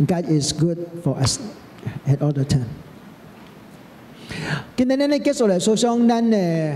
God is good for us at all the time. 今天呢，繼續嚟訴說咱嘅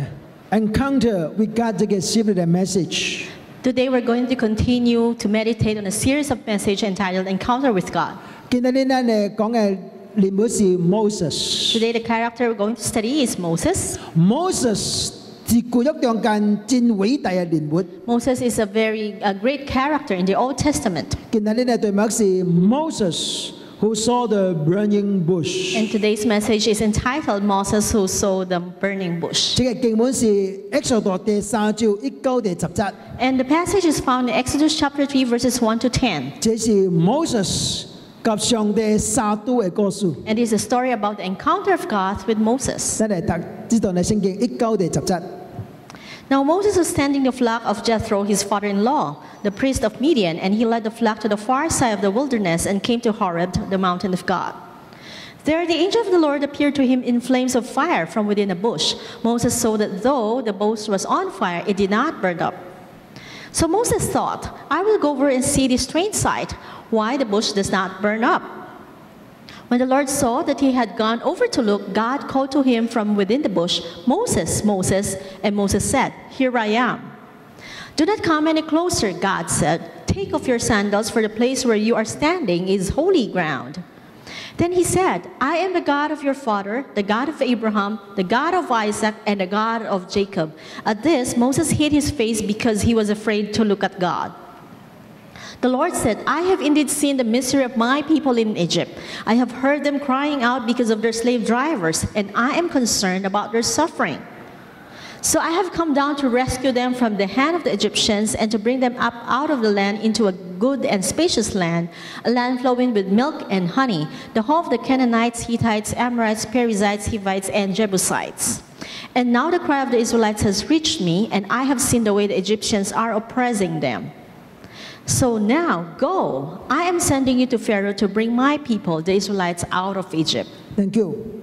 encounter with God 這個 series 嘅 message。 Today we're going to continue to meditate on a series of messages entitled Encounter with God. 今天呢，咱嚟講嘅人物是 Moses。 Today the character we're going to study is Moses. Moses 是舊約中間真偉大嘅人物。 Moses is a very great character in the Old Testament. 今天呢，題目是 Moses who saw the burning bush。 And today's message is entitled Moses who saw the burning bush. 這個經文是 Exodus 第3章1到10節。 And the passage is found in Exodus chapter 3 verses 1 to 10. 這是 Moses 及上帝三度嘅故事。 And it's a story about the encounter of God with Moses. 咱嚟讀呢段嘅聖經1到10節。 Now Moses was tending the flock of Jethro, his father-in-law, the priest of Midian, and he led the flock to the far side of the wilderness and came to Horeb, the mountain of God. There the angel of the Lord appeared to him in flames of fire from within a bush. Moses saw that though the bush was on fire, it did not burn up. So Moses thought, I will go over and see this strange sight, why the bush does not burn up. When the Lord saw that he had gone over to look, God called to him from within the bush, Moses, Moses, and Moses said, Here I am. Do not come any closer, God said. Take off your sandals, for the place where you are standing is holy ground. Then he said, I am the God of your father, the God of Abraham, the God of Isaac, and the God of Jacob. At this, Moses hid his face because he was afraid to look at God. The Lord said, I have indeed seen the misery of my people in Egypt. I have heard them crying out because of their slave drivers, and I am concerned about their suffering. So I have come down to rescue them from the hand of the Egyptians and to bring them up out of the land into a good and spacious land, a land flowing with milk and honey, the home of the Canaanites, Hittites, Amorites, Perizzites, Hivites, and Jebusites. And now the cry of the Israelites has reached me, and I have seen the way the Egyptians are oppressing them. So now, go. I am sending you to Pharaoh to bring my people, the Israelites, out of Egypt. Thank you.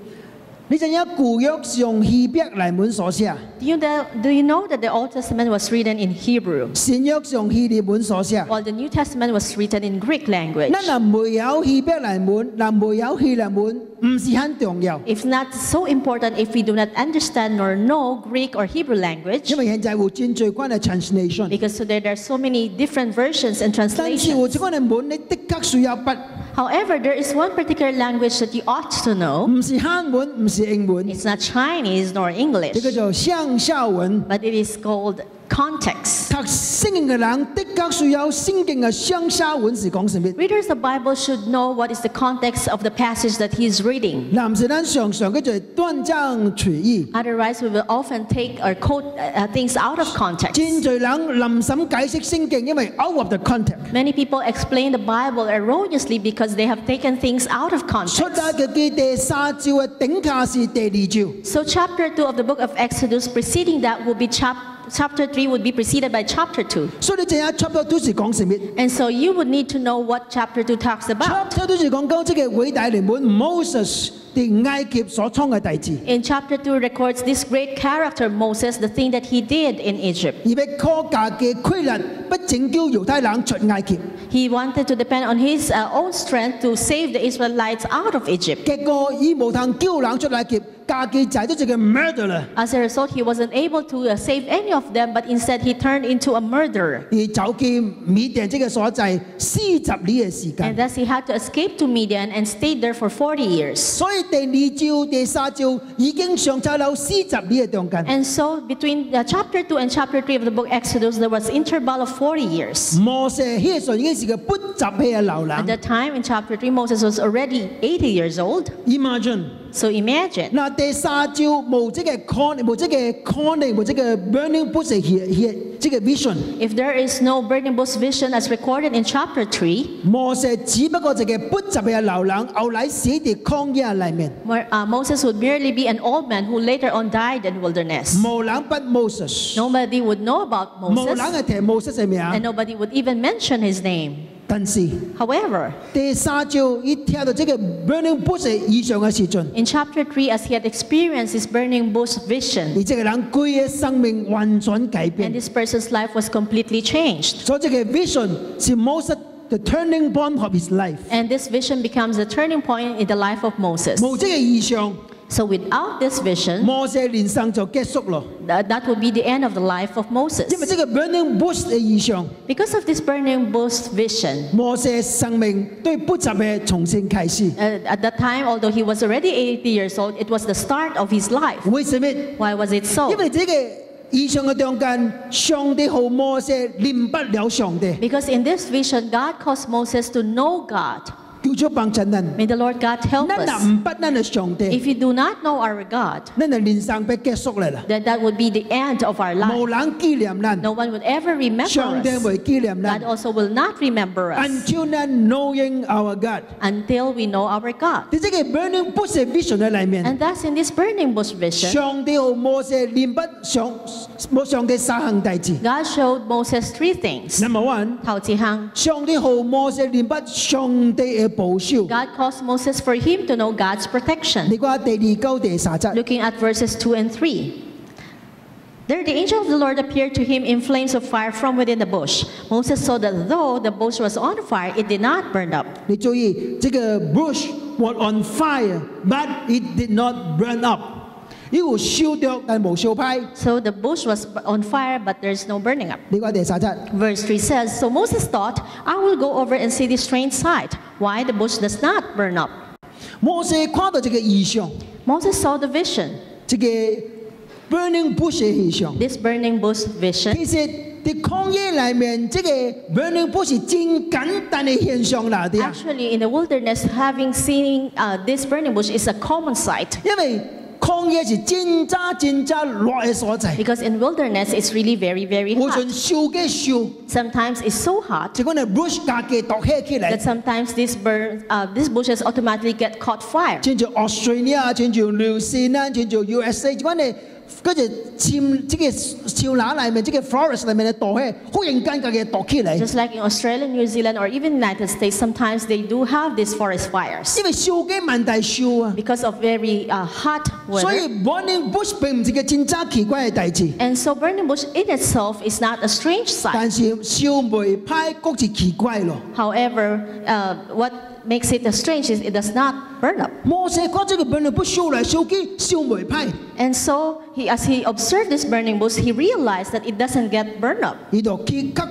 你知影舊約是用希伯來文所寫， Do you know that the Old Testament was written in Hebrew, 新約是用希臘文所寫。 while the New Testament was written in Greek language? 咱若沒有希伯來文，若沒有希臘文，唔是很重要。 It's not so important if we do not understand nor know Greek or Hebrew language, 因為現在有真最關嘅 translation， because today there are so many different versions and 但是有 translations. 一個嘅文，你的確需要筆， However, there is one particular language that you ought to know. 唔是漢文，唔是英文， It's not Chinese nor 呢 English, 個叫上下文。 but it is called context. 讀聖經嘅人的確需要聖經嘅上下文是講什麼？ Readers of the Bible should know what is the context of the passage that he is reading. 嗱，唔是咱常常嘅就係斷章取義。 Otherwise, we will often take or quote things out of context. 真侪人臨審解釋聖經，因為 out of the context。 Many people explain the Bible erroneously because they have taken things out of 出 context. 埃及記第3章嘅頂卡是第2章。 So chapter 2 of the book of Exodus, preceding that will be chapter 3 would be preceded by chapter 2. 所以你淨係 chapter 2是講什麼 And so you would need to know what chapter 2 talks about. ？chapter 2是講到這個偉大人物 Moses 喺埃及所創嘅大事， In chapter 2 records this great character, Moses, the thing that he did in Egypt. 而要靠家嘅規律，不拯救猶太人出埃及。 He wanted to depend on his own strength to save the Israelites out of Egypt. 結果伊無通救人出埃及，家己就咗一個 murderer， As a result, he wasn't able to save any of them, but instead he turned into a murderer. 而走去緬甸這個所在40年嘅時 And 間。 thus he had to escape to Midian and stayed there for 40 years. 所以第2章、第3章已經相差咗40年嘅中間。 And so between chapter 2 and chapter 3 of the book Exodus, there was interval of 40 years. 摩西迄時候已經是個不雜嘅老 At 人。 that time in chapter 3, Moses was already 80 years old. Imagine。 So imagine, 嗱，第3章冇這個 calling，冇這個 burning bush 嘅這個 vision。 if there is no burning bush vision as recorded in chapter 3, 摩西只不過一個不雜嘅老人，後來死喺曠野裏面。 where Moses would merely be an old man who later on died in wilderness. 無人不 Moses， Nobody would know about 無人 Moses, 係提 Moses 嘅名。 and nobody would even mention his name. 但是 However, 第3章一聽到這個 burning bush 異象嘅時陣， in chapter 3, as he had experienced his burning bush 而 vision, 這個人佢嘅生命完全改 and 變。 this person's life was completely changed. 所以這個 vision 是摩西 the turning point of his life。 And this vision becomes the turning point in the life of Moses. 冇這個異象， So without this vision, 摩西人生就結束咯。 that would be the end of the life of Moses. 因為這個 burning bush 嘅異象， Because of this burning bush vision, 摩西生命對不雜嘅重新開始。 at that time, although he was already 80 years old, it was the start of his life. 為什麼？ Why was it so? 因為這個異象嘅中間，上帝和摩西認不了上帝， Because in this vision, God caused Moses to know God. 叫做幫助人。 May the Lord God help 咱若 us. 唔捌咱嘅上帝， If you do not know our God, 咱嘅人生要結束嚟啦， then that would be the end of our life. 無人紀念咱， No one would ever remember 上帝 us. 會紀念 God 咱。 also will not remember us Until 咱 knowing our God， until we know our God. 喺這個 burning bush 嘅 vision 嘅裏面， And thus in this burning bush vision, 上帝和摩西認不上帝三項大事。 God showed Moses three things. Number one， 頭一項，上帝和摩西認不上帝嘅保守。 God caused Moses for him to know God's protection. 你講第二九第三節， Looking at verses 2 and 3. There the angel of the Lord appeared to him in flames of fire from within the bush. Moses saw that though the bush was on fire, it did not burn up. 你注意，這個 bush was on fire，but it did not burn up。呢個燒着但冇燒派。 So the bush was on fire, but there's no burning up. 你講第三節， Verse 3 says, So Moses thought, I will go over and see this strange sight, why the bush does not burn up. 摩西看到這個異象， Moses saw the vision, 這個 burning bush 嘅異象。 this burning bush vision. 其實喺曠野裏面，這個 burning bush 是真簡單嘅現象嚟嘅， Actually, in the wilderness, having seen this burning bush is a common sight. 因為曠野是真熱嘅所在， Because in wilderness, it's really very, very 無 hot. 盡燒嘅燒， Sometimes it's so hot 就講你 bush 架嘅度起起嚟 that。sometimes these bushes automatically get caught fire. 像做 Australia，像做 New Zealand，像做 USA，就講你嗰隻佔這個樹林裏面，這個 forest 裏面嘅度起，忽然間嘅度起嚟， Just like in Australia, New Zealand, or even United States, sometimes they do have these forest fires 因為燒嘅問題燒啊， because of very hot 所以 weather. burning bush 並唔係個真真奇怪嘅大事， And so burning bush in itself is not a strange sight. 但是燒煤派嗰是奇怪咯。 However, what makes it strange is it does not burn up. 摩西看這個 burning bush 燒嚟燒去，燒煤派， And so, as he observed this burning bush, he realized that it doesn't get burned up. 佢就去較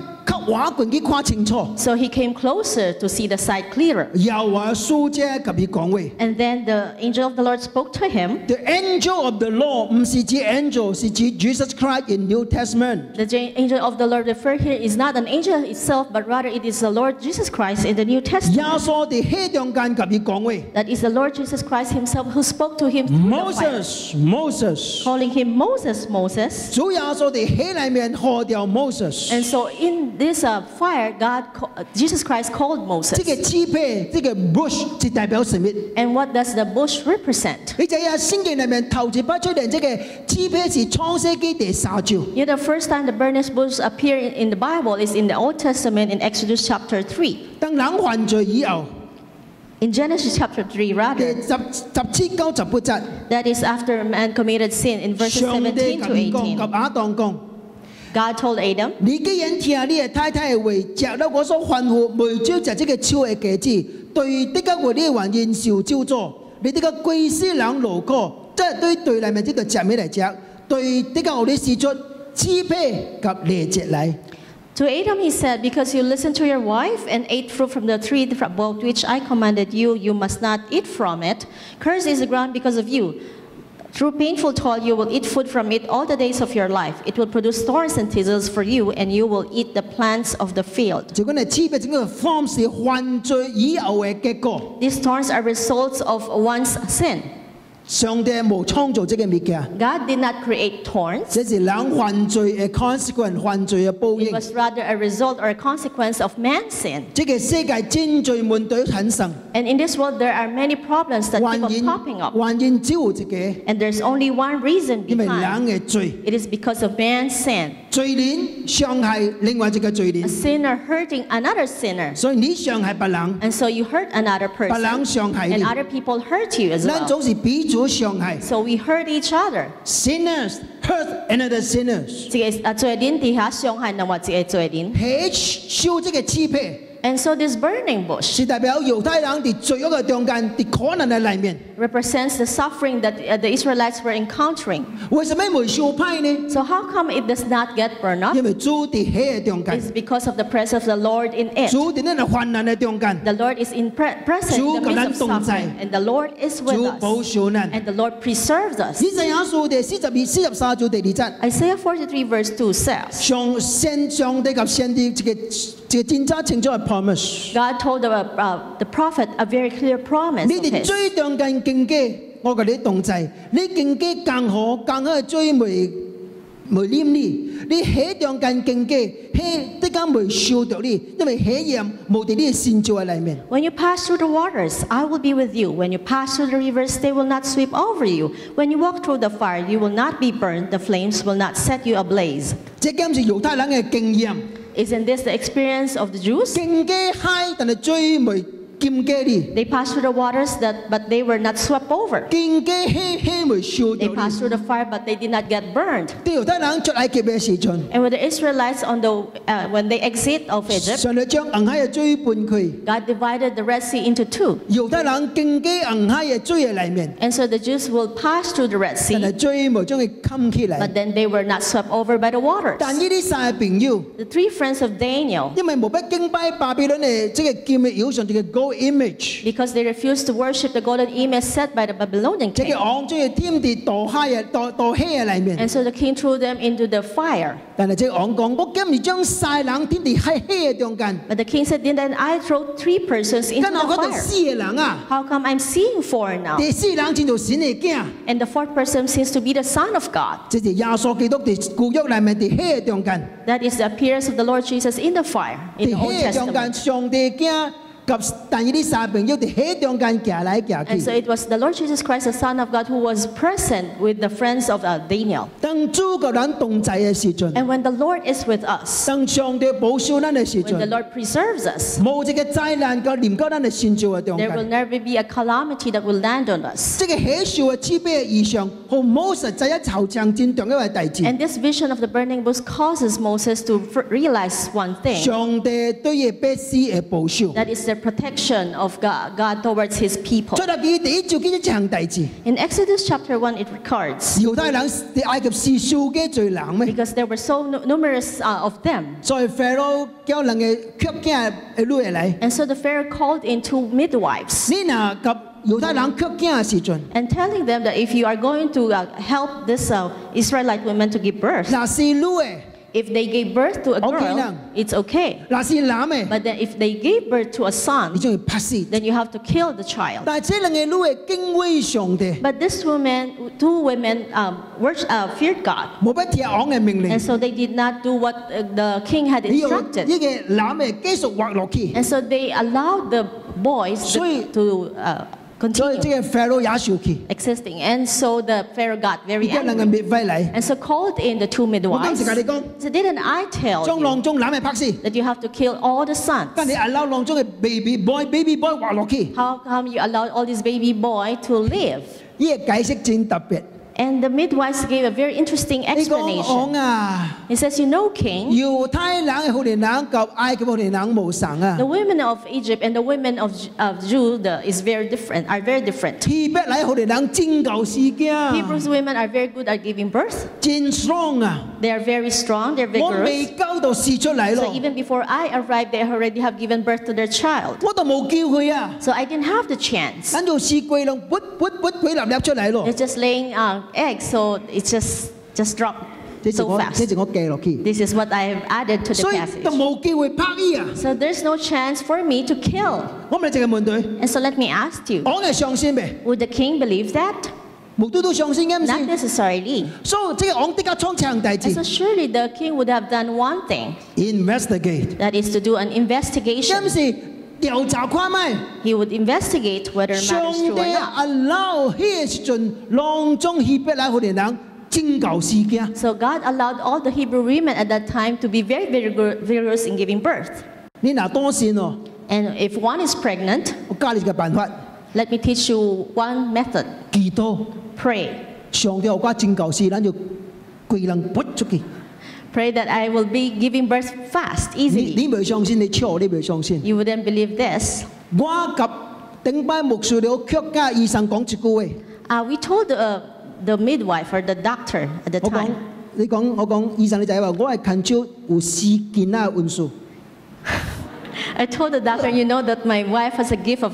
畫棍去看清楚。 So he came closer to see the sight clearer. 又話書者及佢講話 And then the angel of the Lord spoke to him. ，The angel of the Lord 唔是指 angel，是指 Jesus Christ in New Testament。 The angel of the Lord referred here is not an angel itself, but rather it is the Lord Jesus Christ in the New 耶 Testament. 穌喺黑中間及佢講話 That is the Lord Jesus Christ himself who spoke to him through the fire, ，Moses， calling him Moses, Moses. 主耶穌喺黑裏面喝掉 Moses。 And so in this fire, Jesus Christ called 這 Moses. 個支配，這個 bush 是代表什麼？ And what does the bush represent? 你就喺聖經裏面頭一筆出嚟，這個支配是創世記第3章。 Yeah, the first time the burning bush appeared in the Bible is in the Old Testament in Exodus chapter 3. 當人犯罪以後， In Genesis chapter 3, 第 rather, 17到18節， that is after man committed sin in verses 上帝 17及 to 佢講及 18. 亞當講： God told Adam, 你既然聽你嘅太太嘅話，食了我所吩咐未照食這個樹嘅果子，對的確為你還應受咒詛。你的個歸死人勞苦，即係對裏面這個食咩嚟食？對的確你使出支配及利節嚟。 To Adam he said, because you listened to your wife and ate fruit from the tree about which I commanded you, you must not eat from it. Cursed is the ground because of you. Through painful toil you will eat food from it all the days of your life. It will produce thorns and thistles for you, and you will eat the plants of the field. 就講你支配整個方式犯罪以後嘅結果。 These thorns are results of one's sin. 上帝冇創造這個物件， God did not create thorns. 這是人犯罪嘅 consequence，犯罪嘅報 It 應。 was rather a result or a consequence of man's sin. 這個世界真罪門對產生， And in this world, there are many problems that keep on popping up. 還因只有一個， And there's only one reason 因為 behind. 人嘅罪， It is because of man's sin. 罪人傷害另外一個罪 A 人， sinner hurting another sinner. 所以你傷害別人， And so you hurt another 別人 person. 傷害 And 你， other people hurt you as 咱 well. 總是彼此傷害。 So we hurt each other. Sinners hurt another sinners，罪人底下傷害另外一個罪人。係受這個支配， And so this burning bush 是代表猶太人喺罪惡嘅中間，喺苦難嘅裏面。 represents the suffering that the Israelites were encountering. 為什麼未燒派呢？ So how come it does not get burned up? 因為主喺火嘅中間， It's because of the presence of the Lord in it. 主喺呢個患難嘅中間， The Lord is present in the midst of suffering, and the Lord is with 主保 us, 守咱。 and the Lord preserves us. 以賽亞書第43章第2節， Isaiah 43 verse 2 says, 上帝及先知這個真正清楚嘅 promise。 God told the prophet a very clear promise 你 of 哋 his. 最中間競技，我嘅你動際，你競技更好，更好最未黏你。你喺中間競技，喺啲間未燒到你，因為喺鹽冇喺你嘅先兆嘅裏面。 When you pass through the waters, I will be with you. When you pass through the rivers, they will not sweep over you. When you walk through the fire, you will not be burned. The flames will not set you ablaze. 這間是猶太人嘅經驗， Isn't this the experience of the Jews? 競技嗨，但係最未競技你， They passed through the waters, but they were not swept over. 競技喺未燒 They 到 passed 你。 through the fire, but they did not get burned. 啲猶太人出埃及嘅時陣， And when the Israelites when they exit of Egypt, 上帝將紅海嘅水分開， God divided the Red Sea into two. 猶太人競技紅海嘅水嘅裏面， And so the Jews will pass through the Red 但係 Sea, 水冇將佢冚起嚟。 but then they were not swept over by the waters. 但呢啲三個朋友， The three friends of Daniel, 因為冇不敬拜巴比倫嘅即係劍嘅妖上嘅 gold image， because they refused to worship the golden image set by the Babylonian 即係 king. 昂將佢添跌墮海嘅墮氣嘅裏面。 And so the king threw them into the fire. 但係即係昂講，我今日將晒冷添跌喺氣嘅中間， But the king said, then I throw three persons into 跟我 the 嗰度 fire. 死嘅人啊， How come I'm seeing four now? 第四人見到神嘅驚， And the fourth person seems to be the Son of God. 即係耶穌基督喺舊約裏面喺氣嘅中間， That is the appearance of the Lord Jesus in the fire in 喺 the Old 氣嘅中間 Testament. 上帝驚。及但呢啲三朋友喺氣中間行來行 And so 去， it was the Lord Jesus Christ, the Son of God, who was present with the friends of Daniel. 當主個人同在嘅時陣， And when the Lord is with us, 當上帝保守咱嘅時 when the 陣， Lord preserves us, 冇一個災難個臨到咱嘅先兆嘅中 there will 間。 never be a calamity that will land on us. 即係喜笑嘅慈悲嘅異象，好冇實際一籌長戰長一位弟子。 And this vision of the burning bush causes Moses to realize one thing, 上帝對嘅百姓嘅保守。 that is the protection of God towards his people. 出嚟記第一照記一場弟子， In Exodus chapter 1, it records, 猶太人喺埃及是數嘅最難咩？ because there were so numerous of them. 所以法老叫人嘅卻驚係攞嚟。 And so the Pharaoh called in two midwives 你嗱及猶太人卻驚嘅時陣， and telling them that if you are going to help this Israelite women to give birth, 嗱是攞嘅， if they gave birth to a Okay girl, lang. it's okay. 嗱是男嘅， But then if they gave birth to a 你 son, 將佢拍死。 then you have to kill the child. 但係這兩個攞嘅敬畏上帝， But two women feared God. 冇不聽昂嘅命令 And，so they did not do what the king had 你用 instructed. 呢個男嘅繼續滑落去， And so they allowed the boys So to 所以 continue 這個法老也受氣， existing. And so the Pharaoh got 而 very 家兩個 angry. 滅輝嚟。 And so called in the two 我今 midwives. 時同你講， So didn't I tell 將 you 囊中男嘅拍死， that you have to kill all the sons? 跟你allow囊中嘅 baby boy 滑落去， How come you allowed all these baby boy to live? 呢個解釋真特別。 And the midwives gave a very interesting 你講 explanation. 啊， He says, you know, king, 猶太人嘅好年人及埃及好年人無神啊 the，women of Egypt and the women of Judah are very different. 希伯來好年人真夠事驚， Hebrews women are very good at giving birth. 真 strong 啊！ They are very strong, they're 我未 vigorous. 交到試出嚟 So 咯， even before I arrived, they already have given birth to their child. 我都冇叫佢啊， So I didn't have the chance. 等到試貴咯，噗佢立出嚟咯， It's just laying eggs, so it's just dropped 這是 so 我 fast. 記落去， This is what I have added to the 所以 passage. 都冇機會拍伊啊！ So there's no chance for me to kill. 我咪淨係問佢， And so let me ask you, 講係上先未？ would the king believe that? 無都上先嘅唔 Not 先， necessarily. 所以即係講啲家倉長弟 And 子 so surely the king would have done one thing, investigate， that is to do an 今 investigation. 時調查看咪。 He would investigate whether 上 matters 帝 true or not. allow 迄時陣囊中希伯來好年人真夠事件， So God allowed all the Hebrew women at that time to be very, very vigorous in giving birth. 你嗱多線喎， And if one is pregnant, 我教你嘅辦法， let me teach you one method. 祈禱， Pray. 上帝有關真夠事，咱就跪人撥出去， Pray that I will be giving birth fast, 你 easily. 未相信，你錯，你未相信。 You wouldn't believe this. 我及頂班牧師了，卻加醫生講一句話。 We told the midwife or the doctor at the 我講 time. 你講，我講醫生你就係話，我係近朝有4件啊運數。 I told the doctor, you know that my wife has a gift of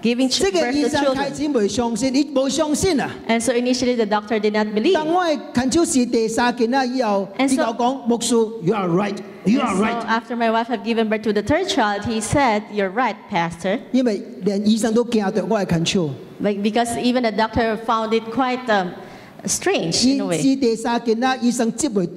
giving 即係 birth 醫 to 生 children. 開始未相信，你冇相信啊？ And so initially the doctor did not believe. 但我係近朝是第3件啦，以後 And 之 so- 後講牧師 ，you are right，you And are so right， after my wife had given birth to the third child, he said, "You're right, Pastor." 因為連醫生都驚到我係近朝。 Because even the doctor found it quite strange in a 是 way. 第3件啦，醫生接未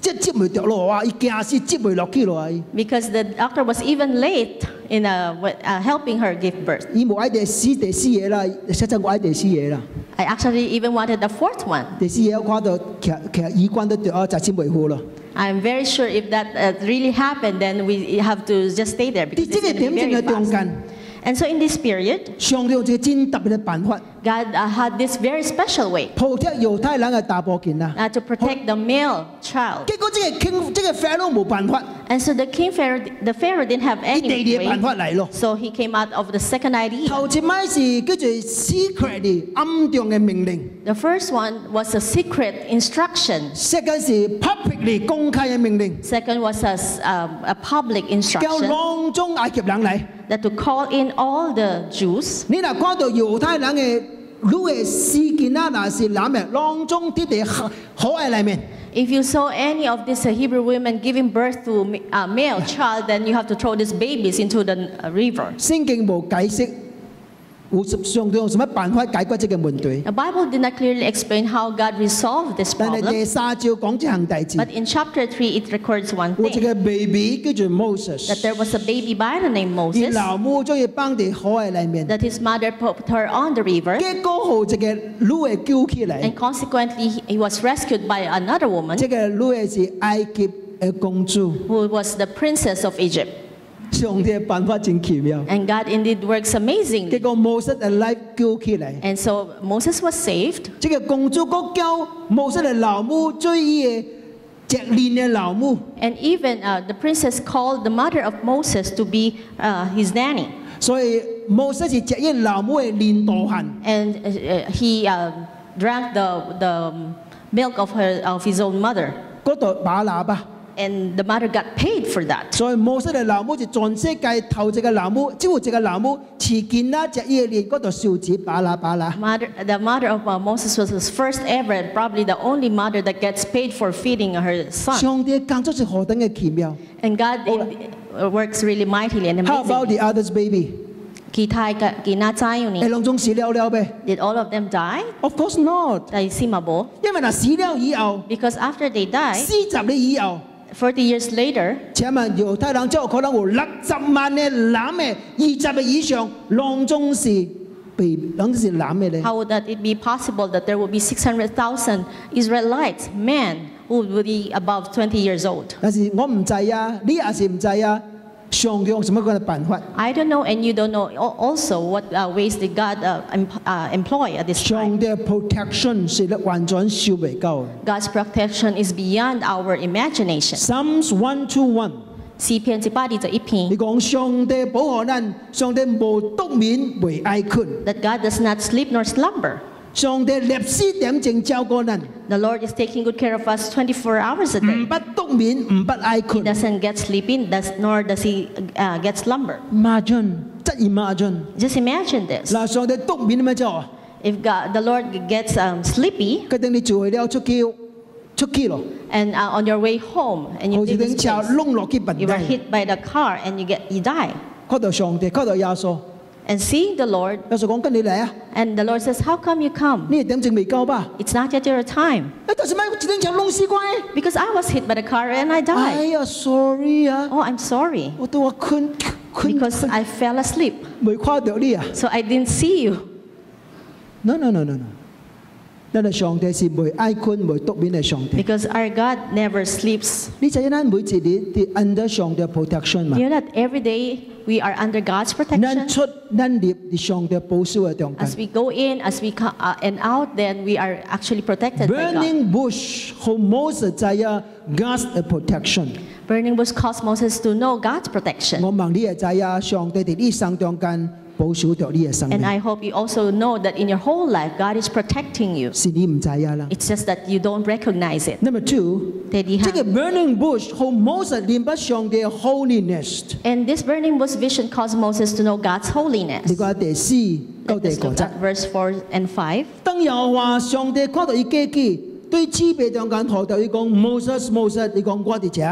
接未着落啊，伊驚死接未落去落啊！ Because the doctor was even late in helping her give birth. 伊無愛第4嘢啦，實際我愛第4嘢啦。 I actually even wanted the fourth one. 第4嘢我看到其實醫官都着啊，就先維護咯。 I'm very sure if that really happened, then we have to just stay there 啲 because 即 it's 係 going to 點 be 正 very 嘅中 fast. 間， And so in this period, 上帝用一個真特別嘅辦法， God had this very special way 保護猶太人嘅大保健啦。 to protect the male child. 結果即係法老冇辦法， And so the Pharaoh didn't have 啲 any 第二嘅辦 way. 法嚟咯。 So he came out of the second idea. 頭一擺是叫做 secret 嘅暗中嘅命令， The first one was a secret instruction. second 是 publicly 公開嘅命令， Second was a public 叫 instruction 囊中埃及人嚟。 that to call in all the Jews. 你嗱講到猶太人嘅女嘅事件啦，嗱是男嘅囊中啲地海裏面。 If you saw any of these Hebrew women giving birth to a male child, then you have to throw these babies into the river. 聖經冇解釋，上帝用什麼辦法解決這個問題？ The Bible did not clearly explain how God resolved this 但係 problem, 第3章講這項大事， but in chapter 3 it records one 有一 thing, 個 baby 叫做 Moses， that there was a baby by the name 而 Moses, 老母將佢放喺海裏面， that his mother put her on the river, 結果後一個女嘅救起嚟 and， consequently he was rescued by another woman 這個女嘅是埃及嘅公主。 who was the princess of Egypt. 上帝嘅辦法真奇妙， And God indeed works 結 amazingly. 果 Moses 嘅 life 救起嚟。 And so Moses was saved, 這個公主國教摩西嘅老母追伊嘅直練嘅老母， and even the princess called the mother of Moses to be his nanny. 所以摩西是直伊老母嘅練道行。 And he drank the milk of his own mother. 嗰度把喇叭， And the mother got paid for that. 所以摩西嘅老母就全世界頭一個老母，只有一個老母持見啦，直伊嘅練嗰度小子把喇把啦。 The mother of Moses was his first ever and probably the only mother that gets paid for feeding her son. 上帝嘅工作是何等嘅奇妙。 And God works really mightily and How about amazingly. the others baby？ 係兩種死了了咩 Did all of them die? ？Of course not， Simabo. 因為嗱死了以後Because after they died, 40年以後。 40 years later, 請問猶太人之後可能有60萬嘅男嘅，20嘅以上，當中是被當中是男嘅咧。 how would that it be possible that there would be 600,000 Israelites, men, who would be above 20 years old? 但是我唔制啊，你也是唔制啊。上帝用什麼樣嘅辦法？ I don't know, and you don't know also what ways did God employ at this time. 上帝嘅 protection 是咧完全收未夠。 God's protection is beyond our imagination. Psalms 121，詩篇121你講上帝保護咱，上帝無獨眠為愛困， that God does not sleep nor slumber. 上帝立時點正照顧咱， The Lord is taking good care of us 24 hours a 唔 day. 不獨眠，唔不愛 He 困。 doesn't get sleepy, nor does he get slumber. Imagine，即 imagine， Just imagine this. 嗱上帝獨眠咩做啊？ If the Lord gets sleepy, 決定你做去了出去咯， and on your way home, and 好 you 似 leave 頂 this 車 place, 窿落去笨 you were 底， hit by the car and you die. 嗰度上帝，嗰度耶穌， And seeing the Lord, 耶穌講跟你嚟啊， and the Lord says, "How come you come? 呢點正未夠吧？ It's not yet your time." 你到時咪自頂車窿死關？ Because I was hit by the car and I 哎 died. 呀，sorry 啊， Oh, I'm sorry. 我都話困 Because I fell asleep. 未看到你啊 So I didn't see you. ？No，因為上帝是未愛困、未獨眠嘅上帝。 Because our God never sleeps. 你就因咱每一日啲 under 上帝 protection 嘛 You，know that every day we are under God's 咱 protection. 出咱入啲上帝保守嘅中間。 As we go in, as we come and out, then we are actually protected by God. Burning bush 好 Moses 就係 God's protection。 Burning bush caused Moses to know God's protection. 我望你嘅就係上帝喺呢生中間保守着你嘅生 And 命， I hope you also know that in your whole life, God is protecting you. 是你唔知啊啦。 It's just that you don't recognize it. Number two， 第二這個項 burning bush 好 Moses 認不上帝嘅 holiness。 And this burning bush vision caused Moses to know God's 你 holiness. 講第四到第 Let's 五 look 節， at verse 4 and 5. 當耶和華上帝看到伊記記，對支派中間頭頭伊講 Moses，伊講我哋遮。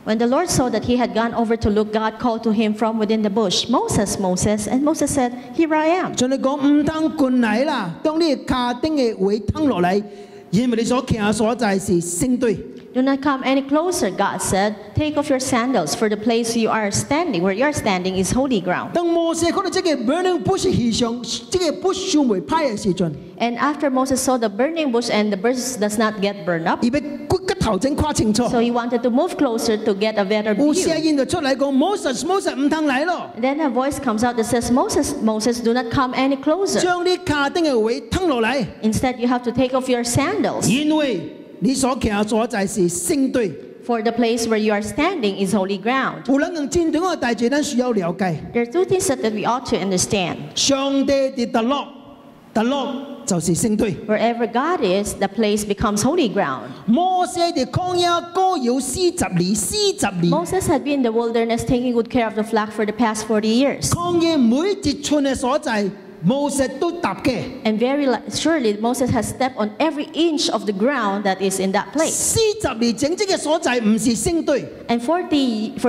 When the Lord saw that he had gone over to look, God called to him from within the bush, Moses, Moses. And Moses said, Here I am. 像你講唔通滾嚟啦，當你卡頂嘅位吞落嚟，因為你所行所在是聖隊。 Do not come any closer, God said. Take off your sandals, for the place you are standing, where you are standing, is holy ground. 當摩西看到這個 burning bush 異象，這個 bush 尚未派嘅時陣， And after Moses saw the burning bush and the bush does not get burned up, 伊要骨頭整看清楚。 so he wanted to move closer to get a better 有 view. 聲音就出嚟講 Moses 唔通嚟咯， And then a voice comes out that says, Moses, Moses, do not come any closer. 將你卡頂嘅位吞落嚟， Instead, you have to take off your sandals, 因為你所行所在是聖隊。 for the place where you are standing is holy ground. 有兩樣真正嘅大事，咱需要了解。 There are two things that we ought to understand. 上帝嘅特落就是聖隊。 Wherever God is, the place becomes holy ground. 摩西嘅曠野膏有40年，40年。 Moses had been in the wilderness taking good care of the flock for the past 40 years. 曠野每一寸嘅所在，摩西都踏嘅。 And very surely Moses has stepped on every inch of the ground that is in that place. 40年整整嘅所在唔是聖隊， And for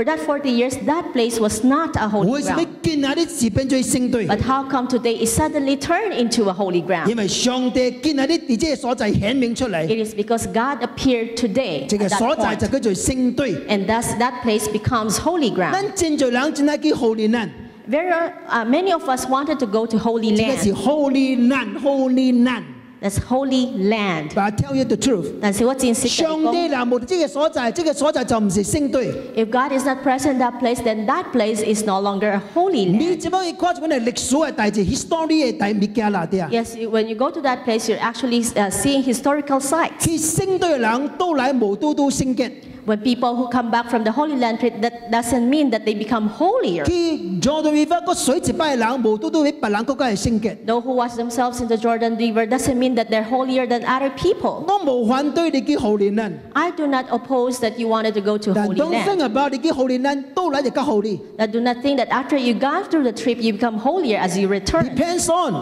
that 40 years, that place was not a holy 為什麼 ground. 見下啲字變做聖隊？ But how come today it suddenly turned into a holy ground? 因為上帝見下啲地這個所在顯明出嚟， It is because God appeared today 這個 at 所 that 在就 point. 叫做聖隊。 And thus that place becomes holy ground. 咱真在人真係叫 Holy Land， Many of us wanted to go to Holy 這個是 Land. Holy Land。Holy Land。 That's Holy Land. But I tell you the truth， 但是我真實地上帝講，嗱冇這個所在，這個所在就唔是聖隊。 if God is not present in that place, then that place is no longer a holy 你 land. 只不過看住嗰啲歷史嘅大事 ，history 嘅大物件啦啲啊。 Yes, when you go to that place, you're actually seeing historical sites. 去聖隊嘅人都嚟無都聖潔， When people who come back from the Holy Land, that doesn't mean that they become holier. 去 Jordan River 個水一擺嘅人無都比別人國家係聖潔。 Those who wash themselves in the Jordan River doesn't mean that they're holier than other people. 我冇反對你去 Holy Land， I do not oppose that you wanted to go to 但 Holy don't Land. think about 你去 Holy Land 都嚟就較 Holy。 I do not think that after you gone through the trip, you become holier as you return. Depends on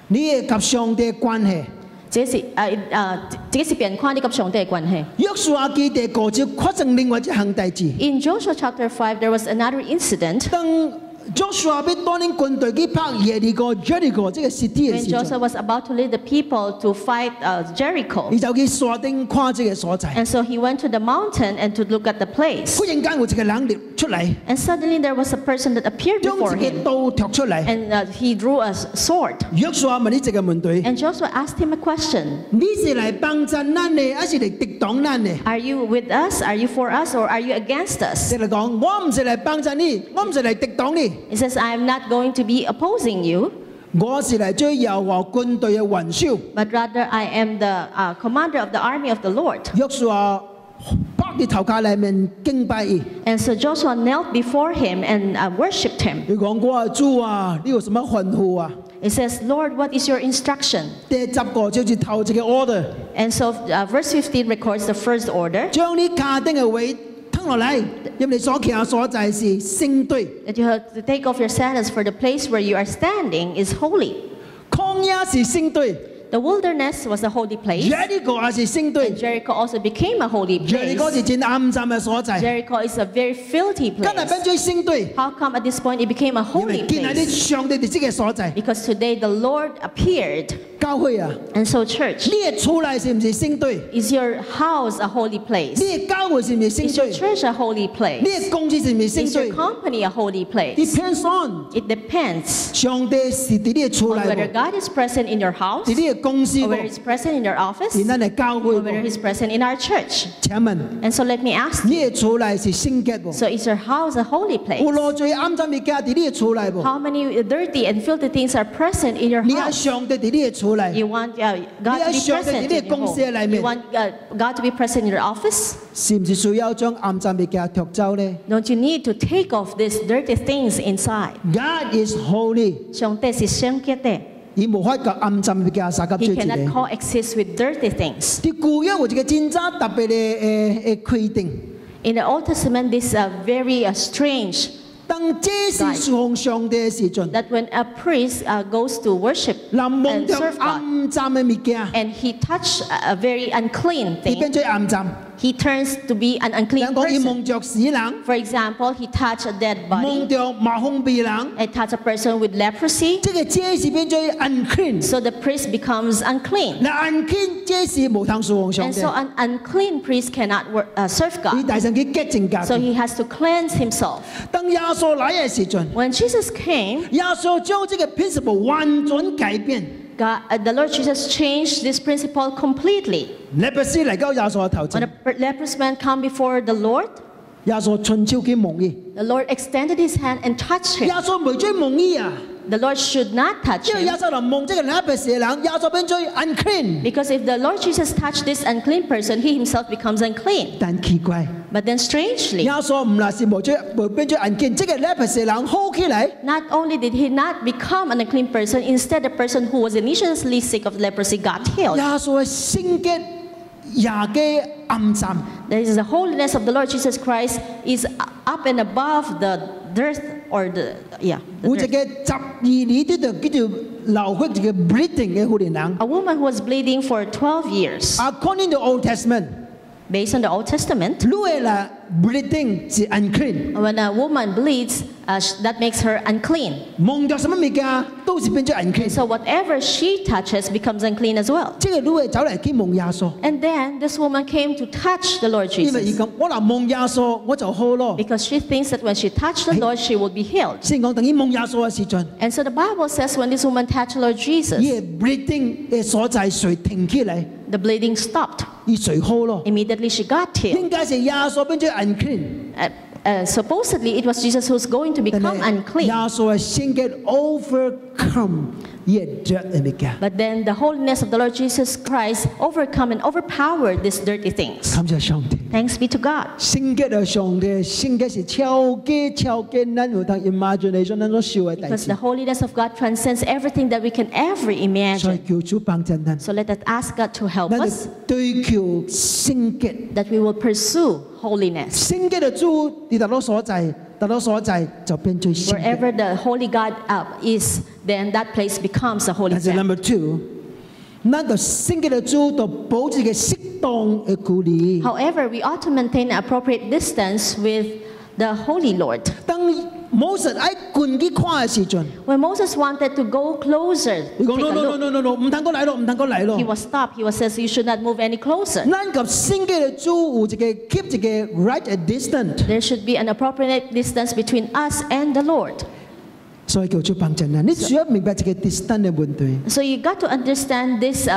你嘅及上帝嘅關係。這是別人看你及上帝嘅關係。約書亞記第9章發生另外一項大事。 In Joshua chapter 5, there was another incident. 當 Joshua 要帶領軍隊去拍耶利哥 Jericho 這個 city 嘅 When 時候， Joshua was about to lead the people to fight Jericho, 你就去鎖定看這個所在。 and so he went to the mountain and to look at the place. 忽然間有一個人出嚟， And suddenly there was a person that appeared 將 before 一 him, 個刀托出嚟。 and he drew a sword. 約書亞問呢這個問題： And Joshua asked him a question. 你是嚟幫襯咱呢，還是嚟敵擋咱呢？ Are you with us? Are you for us? Or are you against us? 即係講，我唔是嚟幫襯你，我唔是嚟敵擋你， He says, I am not going to be opposing you, 我是嚟追耶和華軍隊嘅元首。 but rather I am the commander of the army of the Lord. 約書亞拍你頭殼裏面敬拜伊， And so Joshua knelt before him and worshipped him. 佢講：我係主啊，你有什麼吩咐啊？ He says, Lord, what is your instruction? 第10個就是頭一個 order， And so verse 15 records the first order, 將你卡頂嘅位吞落嚟，因為你所行所在是聖隊。 that you have to take off your sandals, for the place where you are standing is holy. 曠野是聖隊， The wilderness was a holy place, 耶利哥也是聖隊 and，Jericho also became a holy 耶利哥 place. 是真暗淡嘅所在。 Jericho is a very filthy 今日 place. 變咗聖隊， How come at this point it became a 因為 holy 見喺啲 place? 上帝哋嘅所在。 Because today the Lord appeared. 教會啊， And so church, 你嘅厝內是唔是聖隊？ is your house a holy 你 place? 嘅教會是唔是聖 Is your 隊？ church a holy 你 place? 嘅公司是唔是 Is 聖 your 隊 company a holy place? ？Depends on It depends 上帝是喺你嘅厝 on 內 whether 無， God is present in your house, 喺你嘅公司 or whether he's present in your office, 而咱嘅教會 or whether he's present in our church. 請問 And so let me ask you, 你嘅厝內是聖潔喎？ so is your house a holy 有 place? 落罪暗雜物件喺你嘅厝內喎？ How many dirty and filthy things are present in your 你喺 house? 上帝喺你嘅厝內， You want God to be present in your home? You want God to be present in your office? 是唔是需要將暗雜物件剔走呢？ Don't you need to take off these dirty things inside? God is holy， 上帝是聖潔的，而無法甲暗雜物件撒甲 He 做一 cannot 個。 coexist with dirty things. 啲舊約有一個真正特別嘅規定， In the Old Testament, this is very strange 當祭司侍奉上帝嘅時陣， that when a priest goes to worship 人望 and 着 serve God, 暗雜嘅物件， and he touched a very unclean 佢變 thing, 做暗雜。 he turns to be an 人 unclean 講伊 person. 望着死人， For example, he touched a dead 望 body, 着麻風病人， and touched a person with leprosy, 即個祭司變做 unclean。 so the priest becomes unclean. 嗱 unclean 祭司無通侍奉上 And 帝， so an unclean priest cannot serve 佢 God. 大神佢潔淨家 So 己。 he has to cleanse himself. 當耶穌來嘅時陣， When Jesus came, 耶穌將這個 principle 完全改變。 the Lord Jesus changed this principle completely. 你不是嚟到耶穌嘅頭 When 前， a leprous man come before the Lord, 耶穌春秋佢望伊， the Lord extended his hand and touched 耶 him. 穌唔追望伊啊， The Lord should not touch 因為耶 him, 穌嚟望這個那不是嘅人，耶穌變做 unclean。 because if the Lord Jesus touched this unclean person, he himself becomes unclean. 但奇怪， But then strangely, 耶穌唔係是無變做 unclean，這個那不是嘅人好起嚟。 not only did he not become an unclean person, instead the person who was initially sick of leprosy got healed. 耶穌嘅聖潔也嘅暗淡， There is the holiness of the Lord Jesus Christ is up and above the dirt or the the 有一 dirt. 個12年啲就叫做流血一個 bleeding 嘅婦人人。 A woman who was bleeding for 12 years. According to the Old Testament， Based on the Old Testament, 如果啦 bleeding 是 unclean， when a woman bleeds, that makes her unclean. 望到什麼物件都是變做 unclean。 So whatever she touches becomes unclean as well. 即係如果走嚟去望耶穌， And then this woman came to touch the Lord 因為 Jesus 而講我嗱望耶穌我就好咯。 because she thinks that when she touched the Lord, she would be healed. 先講等於望耶穌嘅時陣， And so the Bible says when this woman touched the Lord 呢 Jesus, 個 bleeding 嘅所在水停起嚟， the bleeding stopped. 而水好咯。 Immediately she got healed. 應該是耶穌變做 unclean， Supposedly it was Jesus who's going to 但 become 係 unclean. 耶穌嘅聖潔 overcome 呢個 dirt 嘅物件。 But then the holiness of the Lord Jesus Christ overcome and overpowered these dirty things. 感謝上帝。 Thanks be to God. 聖潔係上帝，聖潔是超級咱有通 imagination 咱所想嘅代 Because 志 the。holiness of God transcends everything that we can ever 所以 imagine. 求主幫助咱， So let us ask God to help 咱就 us 追求聖潔。 that we will pursue holiness. 聖潔嘅主，你達到所在，達到所在就變最聖潔。 Wherever the holy God is, then that place becomes a holy 但是 temple. number two，咱就聖潔嘅主就保持嘅適當嘅距離。 However, we ought to maintain an appropriate distance with the Holy Lord. 當摩西喺近去看嘅時陣， When Moses wanted to go closer, 你 take 講 a no no look, no no no，唔通過嚟咯，唔通過嚟 he 咯。 was stopped. He was says you should not move any closer. 咱及聖潔嘅主有一個 keep 一個 right a distance， There should be an appropriate distance between us and the Lord. 所以叫主幫助咱。你需要明白一個 distance 嘅問題。 So you got to understand this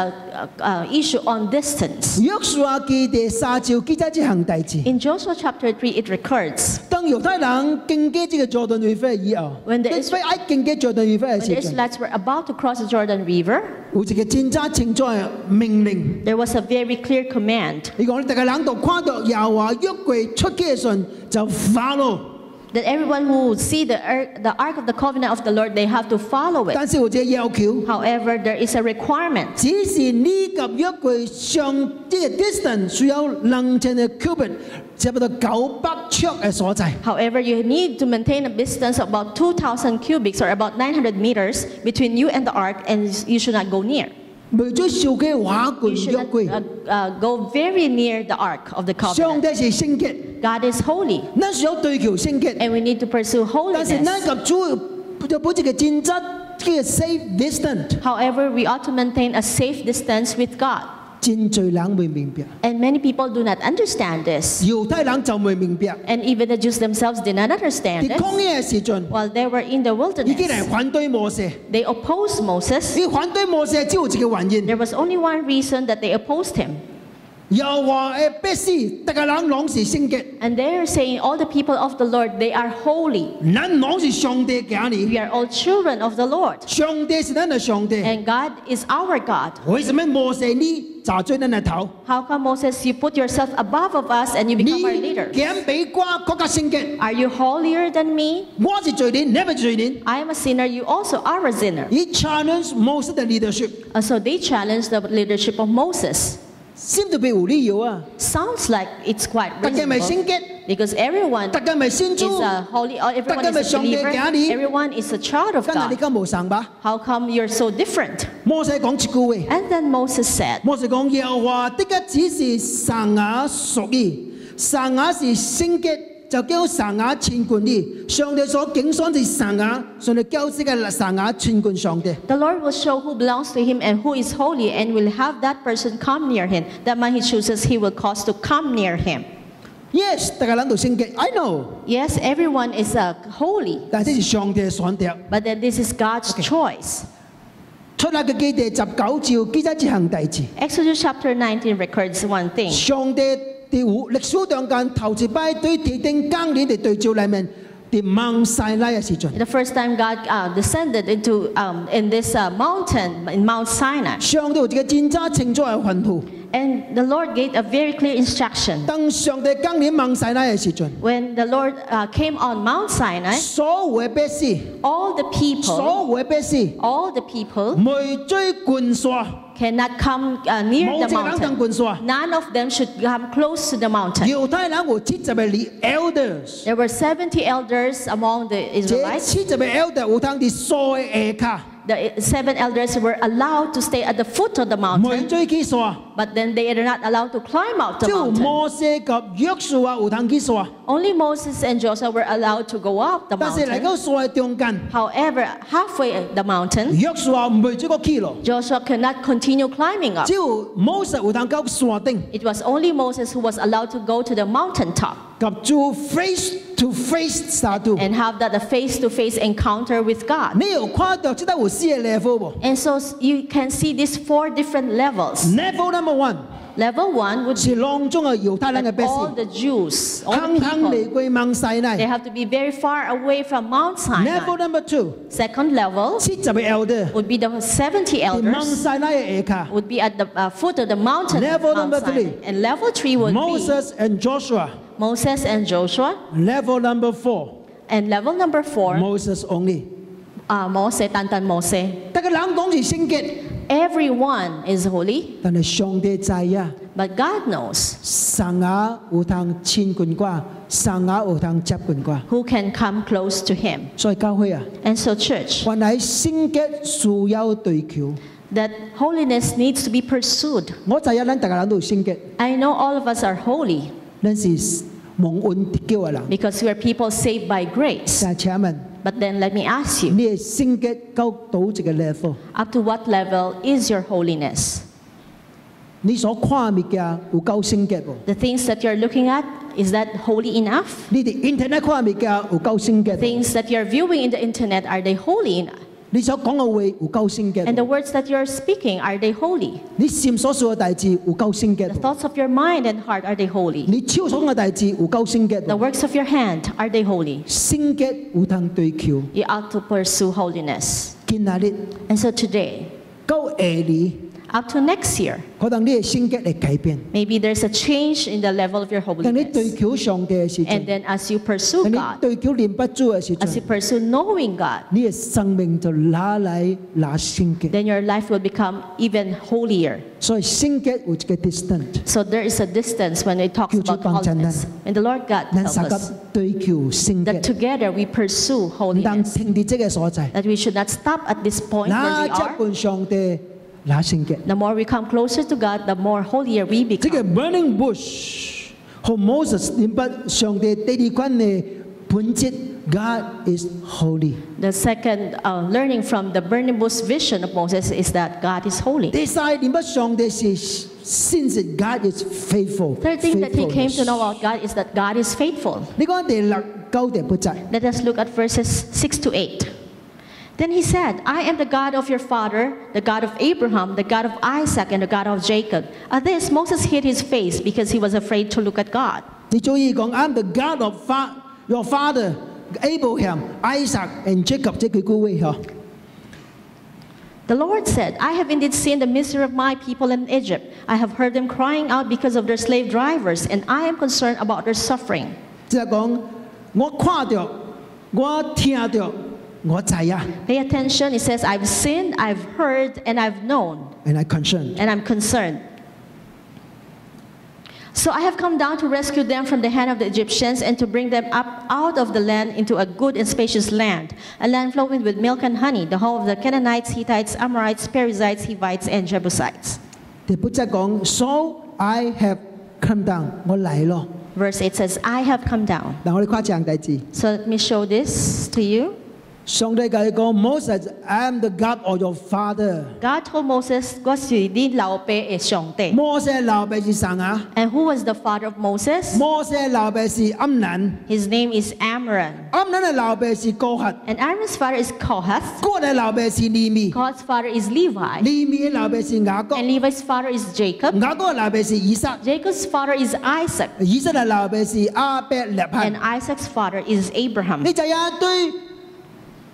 issue on distance. 約書亞記第3章記載這項代志。 In Joshua chapter 3, it records 當猶太人經過這個佐敦河以後， When the 所以喺經過佐敦河嘅 when 時 the 陣， Israelites were about to cross the Jordan River, 有一個真正清楚嘅命令。 there was a very clear command 你講你大家人讀看到耶和華約櫃出去嘅時候就發咯， that everyone who would see the Ark of the Covenant of the Lord, they have to follow it. 但是有一個要求， However, there is a requirement 只是你及約櫃上這個 distance 需要2000嘅 cubit，差不多900尺嘅所在。 However, you need to maintain a distance of about 2,000 cubics or about 900 meters between you and the ark, and you should not go near. 為咗燒嘅瓦 You 罐 should 約 not 櫃， go very near the ark of the 上 covenant. 帝是聖潔， God is holy, 咱需要追求聖潔， and we need to pursue 但是咱 holiness. 及主就保持個真質嘅 safe distance。 However, we ought to maintain a safe distance with God. 真侪人未明白， And many people do not understand this. 猶太人就未明白。 And even the Jews themselves did not understand 喺 it. 曠野嘅時陣， While they were in the 已經係 wilderness, 反對摩西。 they opposed Moses. 你反對摩西只有一個原因， There was only one reason that they opposed him. 耶和華嘅百姓，大家人攏是聖潔， And they are saying, all the people of the Lord, they are holy. 咱攏是上帝嘅兒女， We are all children of the Lord. 上帝是咱嘅上帝。 And God is our God. 為什麼摩西你站在咱嘅頭？ How come, Moses, you put yourself above of us and you 你 become our leader? 揀比我更加聖潔， Are you holier than me? 我是罪人，你係罪人。 I am a sinner, you also are a sinner. He challenged Moses 嘅 leadership， So they challenged the leadership of Moses. seem to be 有理由啊！ Sounds like it's quite 大家咪聖 reasonable. 潔， Because everyone 大家咪先 is 知， a holy, or everyone Taga may is a believer. siyang kaya ni- Everyone is a child of 今日你 God. 講無神吧？ How come you're so different? 摩西講一句話。 And then Moses said, 摩西講耶和華的確只是神雅屬意，神雅是聖潔，就叫神雅親近你。上帝所敬賞是神雅，上帝教識嘅神雅親近上帝。 the Lord will show who belongs to him and who is holy, and will have that person come near him. That man he chooses, he will cause to come near him. Yes，大家諗到聖潔 ，I know， Yes, everyone is holy, 但係呢是上帝嘅選擇。 but then this is God's choice. 出埃及記第19章記載一項大事， Exodus chapter 19 records one thing. 上帝喺歷史中間頭一擺對地頂降臨嘅對照裏面，喺蒙西拉嘅時陣， The first time God descended into in this mountain in Mount Sinai, 上帝有一個真正清楚嘅吩咐。 and the Lord gave a very clear instruction. 當上帝降臨蒙西拉嘅時陣， When the Lord came on Mount Sinai, 所有嘅百姓， all the people, 所有嘅百姓。 all the people 未追近山， cannot come near 冇 the 一個人登 mountain. 近山。 None of them should come close to the mountain. 猶太人有70個 elders， There were 70 elders among the 這 Israelites. 70個 elders 有通啲所嘅下骹， The 7 elders were allowed to stay at the foot of the 未 mountain, 追起山。 but then they are not allowed to climb out 只 the 有 mountain. 摩西及約書亞有通起山， Only Moses and Joshua were allowed to go up the 但是嚟 mountain. 到山嘅中間， However, halfway up the mountain, 約書亞唔會再個起落， Joshua could not continue climbing up. 只有摩西有通到山頂， It was only Moses who was allowed to go to the mountaintop 及做 face to face 沙度。 and have that a face-to-face encounter with God. 你有看到即係有4個 level 喎 And so you can see these 4 different levels. ？Level number 1 Level 1 would 是當中嘅猶太人嘅 be 百 all 姓， the Jews, all 行 the 行 people. 離過蒙西 They 奈。 have to be very far away from Mount Level Sinai. number 2。 Second level 70個 elder， would be the 70喺蒙 elders 西拉嘅下骹。 would be at the foot of the mountain. Level Mount number Sinai. 3. And level 3 would be Moses and Joshua. Moses and Joshua. Level number 4. And level number 4, Moses only. Moses, Tantan Mose. 大家人講是聖潔， Everyone is holy, 但係上帝知啊， but God knows 神啊有通親近我，神啊有通接近我。 who can come close to him. 所以教會啊， And so, church, 原來聖潔需要對求。 that holiness needs to be pursued. 我知啊，咱大家人都有聖潔， I know all of us are holy 咱是蒙恩得救嘅人。 because we are people saved by grace. 但係請問， But then let me ask you, 你嘅聖潔到到一個 level， up to what level is your holiness? 你所看物件有夠聖潔無？ The things that you're looking at, is that holy enough? 你哋 internet 看物件有夠聖潔無？ Things that you're viewing in the internet, are they holy enough? 你所講嘅話有夠聖潔 And the 無？ words that you're speaking, are they holy? 你心所做嘅代志有夠聖潔 The 無？ thoughts of your mind and heart, are they holy? 你手所講嘅代志有夠聖潔 The 無？ works of your hand, are they holy? 聖潔有通對求， You ought to pursue holiness. 今仔日 And so today, 到下年， up to next year, 可能你嘅聖潔會改變。 maybe there's a change in the level of your 當你對 holiness. 求上帝嘅時 And 陣， then as you pursue 當你 God, 對求連不住嘅時 as you 陣， pursue knowing God, 你嘅生命就拿嚟拿聖潔。 then your life will become even holier. 所以聖潔有一個 distant， So there is a distance when it talks about holiness. And the Lord God 咱 tells 三個 us 對求聖 that 潔， together we pursue 唔當 holiness. 停喺這個所在， That we should not stop at this point 拿 where we 接 are. 近上帝，拿聖潔。 The more we come closer to God, the more holier we 這個 become. burning bush 和 Moses 明白上帝第二款嘅本質 ，God is holy。 The second learning from the burning bush vision of Moses is that God is holy. 第三明白上帝是 since God is faithful. Third thing that he came to Faithfulness. know about God is that God is faithful. 你講第6、9、第8節。 Let us look at verses 6 to 8. Then he said, I am the God of your father, the God of Abraham, the God of Isaac, and the God of Jacob. At this, Moses hid his face because he was afraid to look at God. 你注意講 I'm the God of your father, Abraham, Isaac, and Jacob 這幾句話嗬。 The Lord said, I have indeed seen the misery of my people in Egypt. I have heard them crying out because of their slave drivers, and I am concerned about their suffering. 即係講我看到，我聽到，我知啊 Pay attention. It says, I've seen, I've heard, and I've known,，and I concerned。 and I'm concerned. So I have come down to rescue them from the hand of the Egyptians and to bring them up out of the land into a good and spacious land, a land flowing with milk and honey, the home of the Canaanites, Hittites, Amorites, Perizzites, Hivites, and Jebusites. 第8節講，So I have come down，我嚟咯。 Verse 8 says, I have come down. 嗱，我哋誇張第字。 So let me show this to you. 上帝佢講 Moses, I am the God of your father。 God told Moses, 我是你老爸的上帝。 摩西老爸是神啊， And who was the father of Moses? 摩西老爸是暗蘭， His name is Amram. 暗蘭嘅老爸是哥轄， And Amram's father is Kohath. 哥嘅老爸是利未， Kohath's father is Levi. 利未嘅老爸是雅各， And Levi's father is Jacob. 雅各嘅老爸是以撒， Jacob's father is Isaac. 以撒嘅老爸是亞伯勒 And 罕。 Isaac's father is Abraham. 你就一對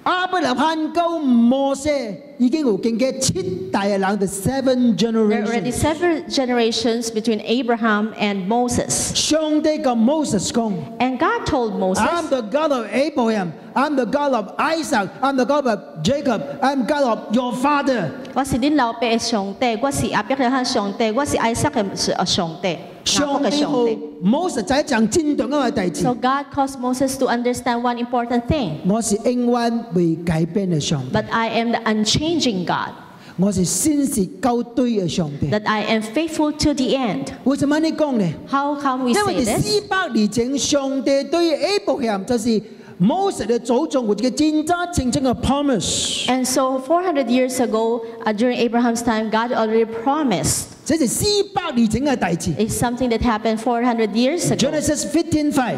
亞伯勒罕到摩西已經有經過7代嘅人，the 7 There are already generations。 several generations between Abraham and Moses. 上帝個 Moses 講 And God told Moses, ：I'm the God of Abraham, I'm the God of Isaac, I'm the God of Jacob, I'm God of your father。我是你老爸的上帝，我是亞伯拉罕上帝，我是艾撒嘅上帝，雅各嘅上帝好上帝。 Moses 就一樣戰動嘅弟子。 So God caused Moses to understand one important thing. 我是永遠未改變嘅上帝， But I am the unchanging God. 我是先是交對嘅上帝。 That I am faithful to the end. 為什麼你講呢？ How come we 因為 say 第 this? 400年前，上帝對 Abraham 就是 Moses 嘅祖宗或者真真正嘅 promise。 And so 400 years ago, during Abraham's time, God already promised. 這是400年前嘅大事。 It's something that happened 400 years ago. Genesis 15:5，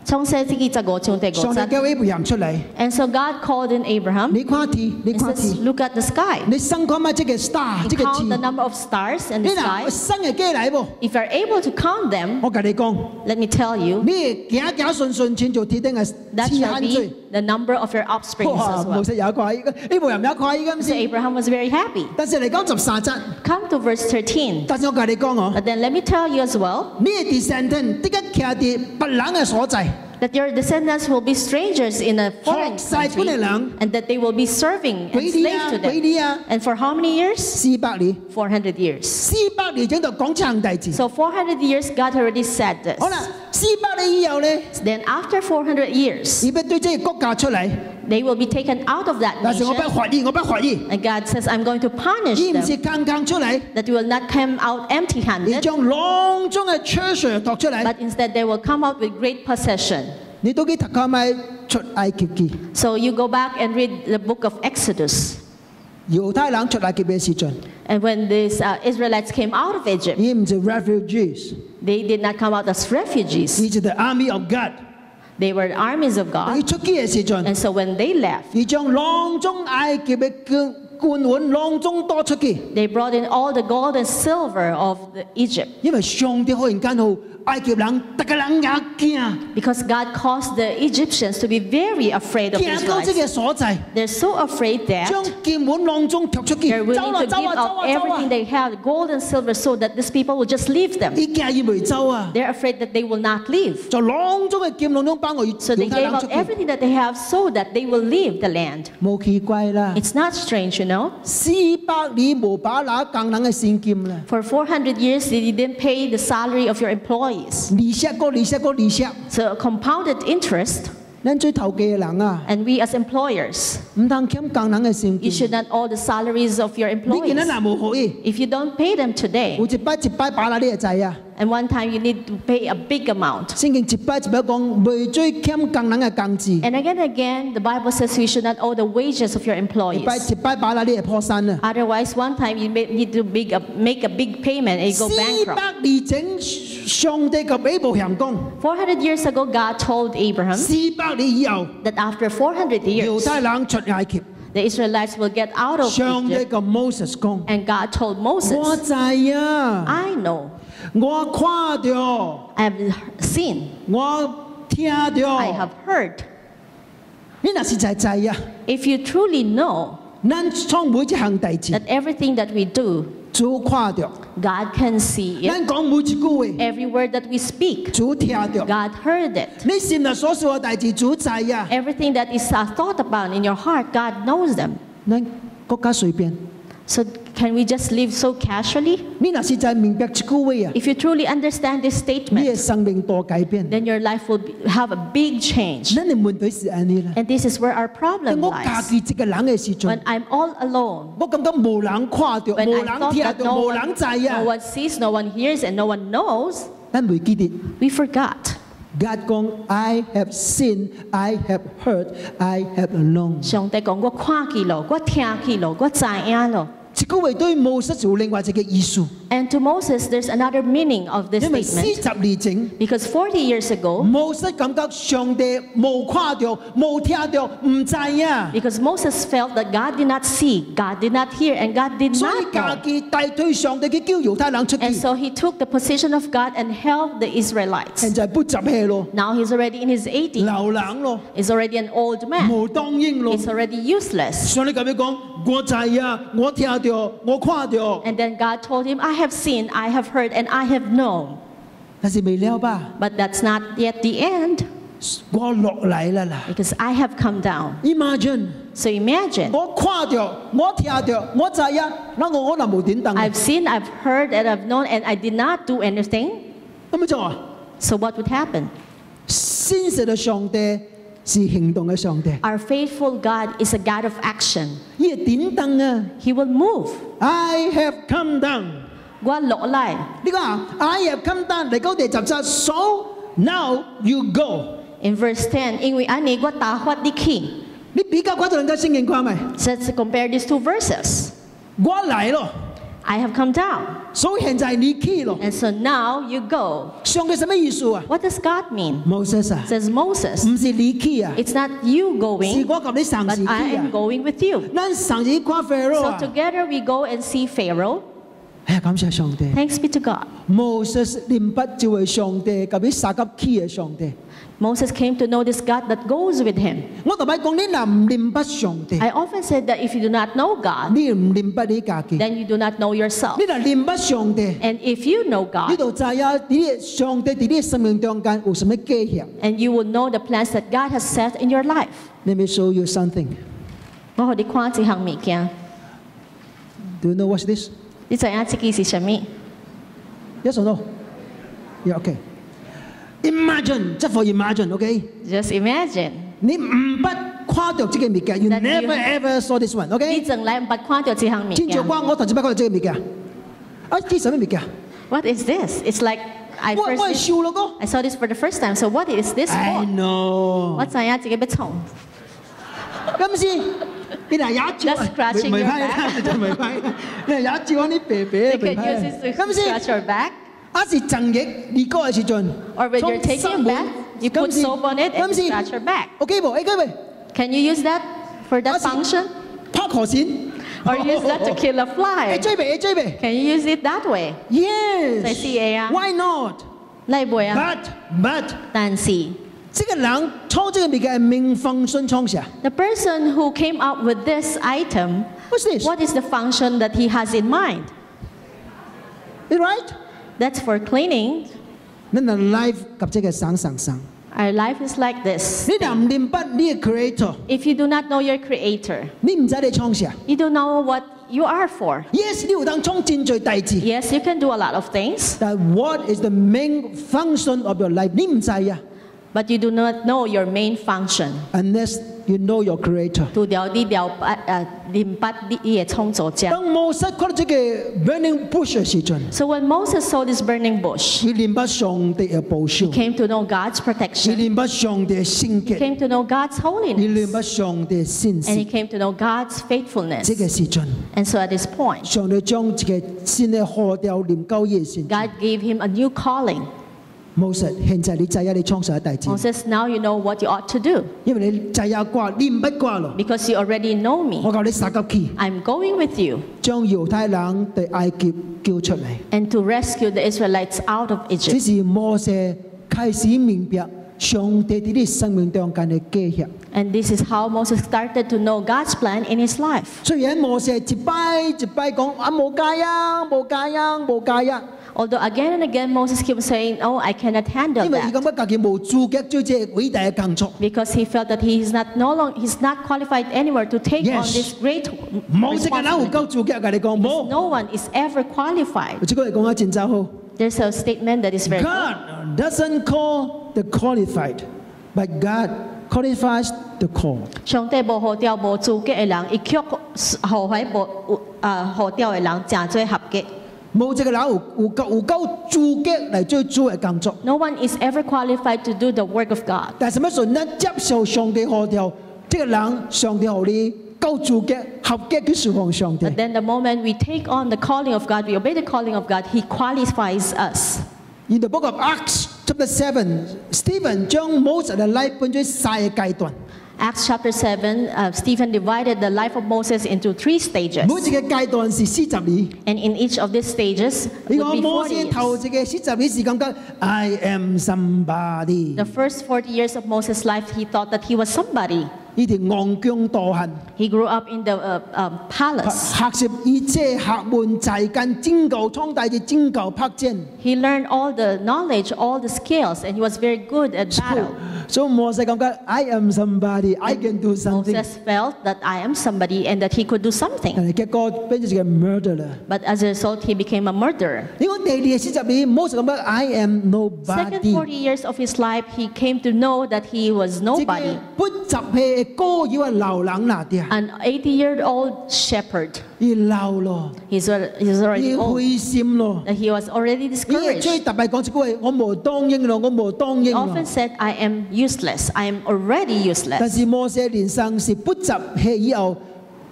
從世紀15章第5節。上帝叫 Abraham 出嚟， And so God called in Abraham 你看天，你 and 看 says, 天， look at the sky. 你生看乜即個 star， And 即個 count the 字， number of stars in 你 the 嗱 sky. 生嘅機嚟喎。 If you're able to count them, 我同你講， let me tell you, 你行行順順穿做鐵釘嘅 that 黐 shall 慳罪。 be the number of your offsprings 哇！ as 冇 well. 食有塊，Abraham 有塊咁 So 先。 Abraham was very happy. 但是嚟講13節， Come to verse 13. 但是我同你講哦， But then let me tell you as well 你嘅 descendant 的確徛喺不冷嘅所在。 that your descendants will be strangers in a foreign 學曬 country 本嚟人， and that they will be serving and 幾年 slave 啊？ to 幾 them. 年啊？ And for how many years? 400年。 400 years. 400年整度講長大字。 So 400 years, God already said this. 好啦，400年以後咧， Then after 400 years, 而家對這個國家出嚟， they will be taken out of that 但是我不 nation. 罰意，我不罰意， And God says, I'm going to punish 而唔是 them, 更出嚟， that you will not come out 而 empty-handed, 將囊中嘅 treasure 奪出嚟。 but instead they will come out with great possession. 你到幾讀下咪出埃及記？ So you go back and read the book of Exodus. 猶太人出埃及嘅時陣， And when these Israelites came out of Egypt, 而唔是 refugees， they did not come out as refugees. 而是 the army of God。 They were armies of 佢 God. 出機嘅時陣， And so when they left, 而將囊中埃及嘅冠碗囊中多出去， they brought in all the gold and silver of Egypt. 因為上帝忽然間好埃及人，大家人也驚， Because God caused the Egyptians to be very afraid of the 驚到這 Israelites. 個所在， They're so afraid that 將劍碗囊中踢出去， they're 走 willing 啦 to 走 give 啊走 up 啊走 everything 啊， they have, gold and silver, so that these people will just leave them. 依家要未走啊！ They're afraid that they will not leave. 就囊中嘅劍囊中包我 So they 猶太 gave 人 up 出去， everything that they have so that they will leave the land. 冇奇怪啦。 It's not strange, you know. 400年冇把那更冷嘅現劍啦， For 400 years, they didn't pay the salary of your employees. 利息個利息個利息， So compounded interest, 咱最頭嘅人啊， and we as employers, 唔通欠更冷嘅現 you 劍。 should not owe the salaries of your 你見 employees. 得嗱冇可以， If you don't pay them today, 有一擺把那你就知啊。And one time you need to pay a big amount. 聖經一擺一擺講，未追欠工人嘅工資， And again, the Bible says we should not owe the wages of your 一 employees. 擺一擺把啦，你係破產啦。 Otherwise, one time you need to make a big payment and you go 400 bankrupt. 年前，上帝嘅俾部行講， 400 years ago, God told Abraham 400年以後， that after 400猶 years, 太人出埃及。 the Israelites will get out of 上帝 Egypt. 嘅 Moses 講： And God told 我 Moses, 知啊， I know, 我看到， I have seen, 我聽到。 I have heard. 你若是在知啊， If you truly know 咱創每一項代志， that everything that we do, 主看到； God can see it. 咱講每一句話， Every word that we speak, 主聽到。 God heard it. 你心內所做嘅代志，主知啊。 Everything that is thought about in your heart, God knows them. 咱國家隨便， So can we just live so casually? 你若是在明白一句話啊， If you truly understand this 你嘅 statement, 生命大改變。 then your life will have a big change. 咱嘅問題是安尼啦。 And this is where our 當 problem 我家 lies. 己一個人嘅時 When 陣， I'm all alone, 我感覺無人看到， when 無 I 人 thought 聽 that 到， no 無 one, 人知 no 啊。 one sees, no one hears, and no one knows, 咱未記得。 we forgot. God 講：I have seen, I have heard, I have known。上帝講，我看見了，我聽見了，我知影了。這句話對摩西有另外一個意思， And to Moses, there's another meaning of this 因為 statement. 40年前， Because 40 years ago, 摩西感覺上帝冇看到、冇聽到、唔知啊， because Moses felt that God did not see, God did not hear, and God did 所以 not 家 know. 己代替上帝去叫猶太人出 And 去， so he took the position of God and helped the 現 Israelites. 在不執氣咯， Now he's already in his 80s. 流冷咯， He's already an old man. 無當應咯。 He's already useless. 上帝咁樣講：我知啊，我聽到，我看到， And then God told him, I have seen, I have heard, and I have known. 但是未了吧？ But that's not yet the end, 我落嚟啦啦 because I have come down. ！Imagine So imagine, 我看到，我聽到，我知啊，嗱我能冇點等， I've seen, I've heard, and I've known, and I did not do anything. 咁樣做啊？ So what would happen? 先實嘅上帝是行動嘅上帝， Our faithful God is a God of action. 呢個點等啊 He will move. ？I have come down。我落嚟。呢個啊，I have come down嚟到第17 ，so now you go。 In verse 10, 因為安尼我打發你去。你比較嗰度能夠聖經看咪？ So let's compare these two verses. 我嚟咯， I have come down, 所以現在你去咯。 and so now you go. 上帝什麼意思啊？ What does God mean? 摩西啊， Says Moses, 唔是你去啊， it's not you 是 going, 我及你上次 but 去 I 啊 am。going with you. 咱上次看法老 So 啊， together we go and see Pharaoh. 哎呀，感謝上帝。 Thanks be to God. 摩西連不就係上帝，及你殺急去嘅上帝。 Moses came to know this God that goes with him. 我特別講，你若唔認不上帝， I often said that if you do not know God, 你唔認不你家己。 then you do not know yourself. 你若認不上帝， And if you know 你 God, 就知啊，你嘅上帝喺你嘅生命中間有什麼計劃。 and you will know the plans that God has set in your life. Let me show you something. 我給你看一項物件， Do you know what's this? 你知影這個是什麼？ Yes or no? Yeah, okay. Imagine, just for imagine, okay? Just imagine. 你唔不看到這個物件 ，you That you- never ever saw this one, 你 okay? 從來不看到這項物件。天主關我頭先不看到這個物件。啊，啲什麼物件？ What is this? It's like I 我係 first 笑咯哥。 I saw this for the first time. So what is this I for? know. 我知影這個要創。咁先，你嚟也照 Just scratching your back. 就未批。你嚟也照啲肥肥 You 肥 can use this 批。 to 咁先， scratch your back. 啊是正液，你嗰個時陣。 Or when you're taking a bath, you put soap on it and you 咁先 scratch your back. OK 喎，OK 喎。 Can you use that for that 啊是 function? 拍河線。 Or use that to kill a fly? 追鼻，追鼻。 Can you use it that way? Yes. 在 CA 啊 Why not? 嚟唔會啊？ But 但是這個人創這個物件係命function創啥 the person who came up with this item, ？What's this? what is the function that he has in mind? You right? That's for cleaning. 你個 life 及這個生。 Our life is like this. 你若唔明白你嘅 creator， If you do not know your creator, 你唔知你創啥。 you don't know what you are for. Yes，你有當創真最大志。 Yes, you can do a lot of things, But what is the main function of your life？你唔知啊 but you do not know your main function ，unless You know your Creator. 除掉呢條連不啲嘢創造者。當摩西看到這個 burning bush 嘅時陣， So when Moses saw this burning bush, 佢明白上帝嘅保守， he came to know God's 佢 protection. 明白上帝嘅聖 He 潔， came to know God's 佢明 holiness. 白上帝嘅信 And he 實。 came to know God's faithfulness. 這個時陣， And so at this point, 上帝將這個新嘅河調連交耶時， God gave him a new calling. 摩西現在你制啊，你創上一大字， Moses, now you know what you ought to do 因為你制啊掛，你唔不掛咯， because you already know 我 me. 教你殺急去， I'm going with you 將猶太人對埃及叫出嚟。 and to rescue the Israelites out of 這 Egypt. 是摩西開始明白上帝喺你生命當中嘅計劃。 And this is how Moses started to know God's plan in his life. 雖然摩西一擺講啊冇解啊，冇解啊，冇解啊， Although again and again Moses kept saying, oh, I cannot handle 因為佢 that. 感覺自己冇資格做這個偉大嘅工作。 Because he felt that he's not qualified anywhere to take on Yes. this great 冇一個人有 responsibility. 夠資格嘅，你講冇。 No one is ever qualified. 這個嚟講啊，真真好。 There's a statement that is very good. God doesn't call the qualified, but God qualifies the called. 上帝無號調無資格嘅人，伊卻號喺無號調嘅人正最合格。冇一個人有夠資格嚟做嘅工作。 No one is ever qualified to do the work of God. 但係什麼時候呢？接受上帝號調，這個人上帝號你夠資格合格去侍奉上帝。 But then the moment we take on the calling of God, we obey the calling of God, He qualifies us. In the book of Acts chapter 7, Stephen 將摩西嘅 life 分咗4個階段， Acts chapter 7, Stephen divided the life of Moses into 3 stages. 每一個階段是40年。 And in each of these stages 你 would 講 be 摩 40西 years. 頭一個40年是感覺 I am somebody， The first 40 years of Moses' life, he thought that he was somebody. 呢條昂強大漢， He grew up in the palace. 學習一切學問才幹，拯救創大嘅拯救拍戰。He learned all the knowledge, all the skills, and he was very good at battle. 所以摩西感覺 I am somebody, I can do something。 Moses felt that I am somebody and that he could do something. 但係結果變咗一個 murderer。 But as a result, he became a murderer. 你講第二個40年，摩西感覺 I am Second 40 nobody。 years of his life, he came to know that he was 這個 nobody. 不集氣嘅歌要係流人拿啲啊， An 80-year-old shepherd. 要流咯， He's already 要 old. 灰心咯。 That he was already 呢個 discouraged. 最特別講一句話，我無當應咯，我無當應 He 咯。 often said, I am useless. I am already 但 useless. 是摩西人生是不集氣以後，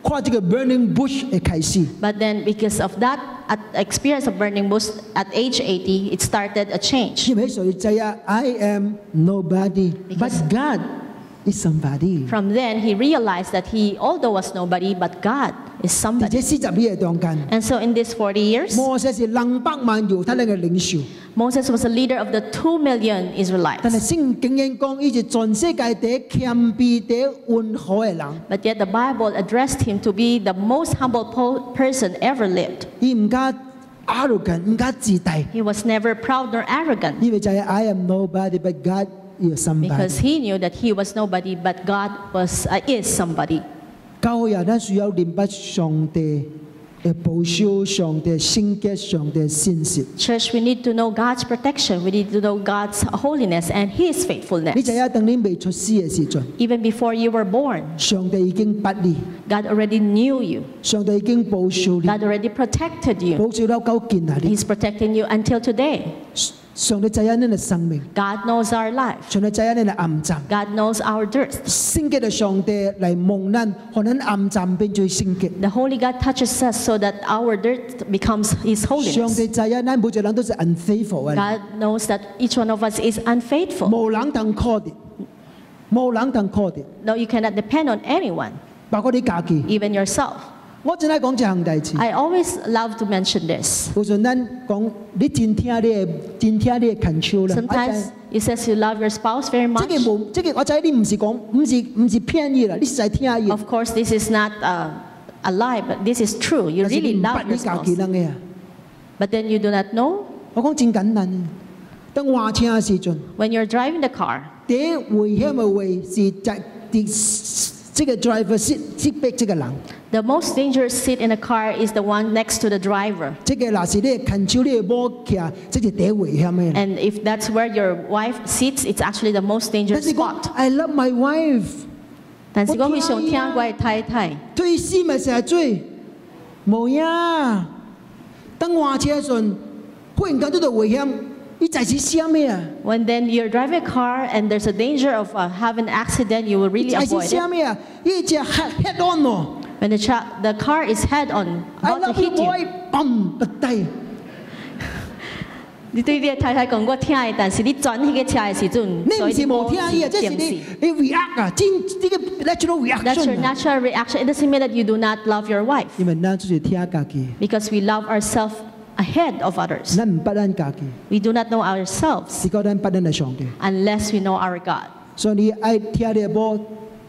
跨這個 burning bush 嘅開始。 But then because of that experience of burning bush at age 80, it started a change. 因為所以就係 I am nobody, but Because- God is somebody。 From then, he realized that he, although was nobody, but God is 而 somebody. 且40年嘅當間， And so in these 40 years, 摩西是200萬猶太人嘅領袖， Moses was a leader of the 2 million 但係 Israelites. 聖經人講，伊是全世界第一謙卑、第一溫和嘅人。 But yet the Bible addressed him to be the most humble person ever lived. 伊唔加 arrogant，唔加自大， He was never proud nor arrogant 因為就係 I am nobody, but God is somebody。 because he knew that he was nobody, but God is somebody. 教會人需要明白上帝嘅保守、上帝嘅聖潔、上帝嘅信實。 Church, we need to know God's protection. We need to know God's holiness and His 你 faithfulness. 就係等你未出世嘅時陣， Even before you were born, 上帝已經不你， God already knew you. 上帝已經保守你， God already protected you. 保守到夠堅啊你。 He's protecting you until today. 上帝就係你嘅生命， God knows our life. 上帝就係你嘅暗站。 God knows our dirt. 聖潔嘅上帝嚟蒙咱，可能暗站變做聖潔。 The Holy God touches us so that our dirt becomes His 上 holiness. 帝就係咱每一個人都是 unfaithful 嘅， God knows that each one of us is unfaithful. 無人能靠的，無人能靠的， No, you cannot depend on anyone, 包括你家己。 even yourself. 我真係講一項代志。 I always love to mention this. 有陣咱講你真聽你嘅，真聽你嘅懇求啦。 Sometimes it says you love your spouse very 即 much. 個無，即個我知你唔是講，唔是騙伊啦，你實在聽伊。 Of course, this is not a lie, but this is true. You 但是 really 你唔 love 捌 your 你家己 spouse. 人嘅啊！ But then you do not know 我講真簡單嘅，當換車嘅時陣， when you're driving the car. 第一危險嘅位是在這個 driver seat 逼這個人。 The most dangerous seat in a car is the one next to the driver. 這個若是你嘅懇求，你嘅摸徛，這是第一危險嘅。 And if that's where your wife sits, it's actually the most 但 dangerous 是講 spot. I love my wife，但是我非常聽我的太太，推死咪成日追，冇呀。當換車陣，忽然間都到危險，你在是想咩啊？ when then you're driving a car and there's a danger of having an accident, you will really 在是 avoid 想 it. 咩啊？呢只 head on 喎 When the car is head on, ，I about to love you hit you. boy，嘣不低。你對你的太太講我聽的，但是你轉那個車的時陣，你唔是冇聽伊啊，即係你 react 啊，呢個 natural That's your reaction 啊。 natural reaction. It doesn't mean that you do not love your wife, 因為咱就是聽家己， because we love ourselves ahead of others. 咱唔捌咱家己， We do not know ourselves 只夠咱捌咱嘅上帝。 unless we know our God. 所以你愛聽你嘅波，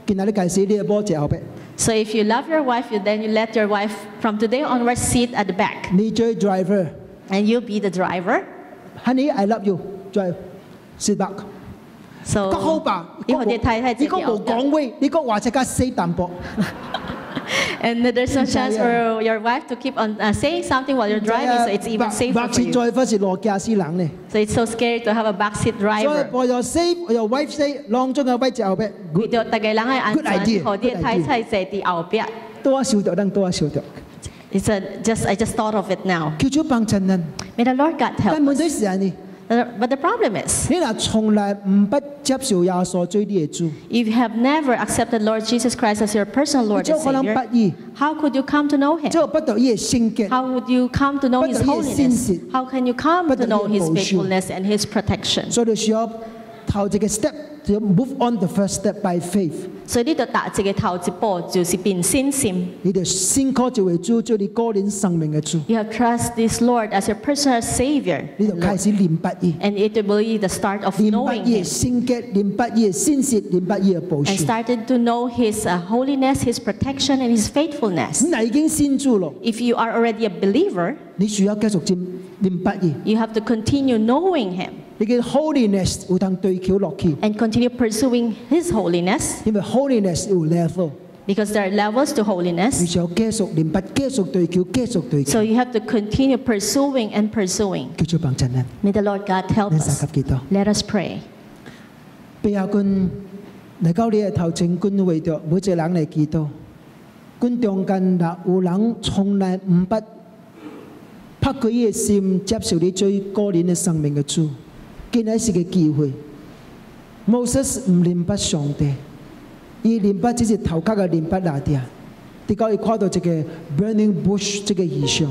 今日你開始你嘅波就後邊， So if you love your wife, then you let your wife from today onwards sit at the back, 你做 driver， and you be the driver. Honey I love you drive sit back。 So 咁好吧？以後你太太自己你講冇講話，你講話即刻死淡薄。 and there's no chance for your wife to keep on saying something while you're driving, so it's even safer 白 for 切 you. 再忽是落駕駛人咧。 So it's so scary to have a backseat 所以 driver. 我又 safe，我又 wife safe，當中嘅位就後邊。為咗大家人嘅安 Good idea, 全，和啲 good 太太坐喺後邊。多少條燈，多少條， I just thought of it now. 叫做幫襯人。 May the Lord God 但 help 問題 us. 是啊，你 But the problem is, 若從來唔不接受耶穌做你嘅主， if you have never accepted Lord Jesus Christ as your personal 你 Lord 就 and 可能不 Savior, 義， how could you come to know Him? 就不到伊嘅聖潔。 How would you come to know His But He is holiness? sincere. How can you come to But know He is His bold. faithfulness and His protection? 所以你需要頭一個 step，就要 move on the first step by faith。所以呢度第一個頭一步就是憑信心。你哋先靠就為主，做你個人生命嘅主， You have trust this Lord as your personal Savior, 你就開始明白伊， and it will be the start of 明白 knowing 伊嘅 Him, 聖潔，明白伊嘅信實，明白伊嘅保 and 守。 started to know His holiness, His protection, and His faithfulness. 你已經信主咯， If you are already a believer, 你需要繼續明白伊， you have to continue knowing Him 你嘅 holiness 有通對橋落去， and continue pursuing His holiness, 因為 holiness 有 level， because there are levels to 你 holiness. 需要繼續明白，繼續對橋，繼續對橋， So you have to continue pursuing and pursuing. 叫做幫襯人。 May the Lord God help 你 us. 三級祈禱。 Let us pray. 俾阿君嚟到你嘅頭前，君為着每一個人嚟祈禱。君中間若有人從來唔不拍佢嘅心，接受你最個人嘅生命嘅主，今日是個機會。摩西唔明白上帝，伊明白只是頭殼嘅明白那啲啊。點解伊看到這個 burning bush 這個異象？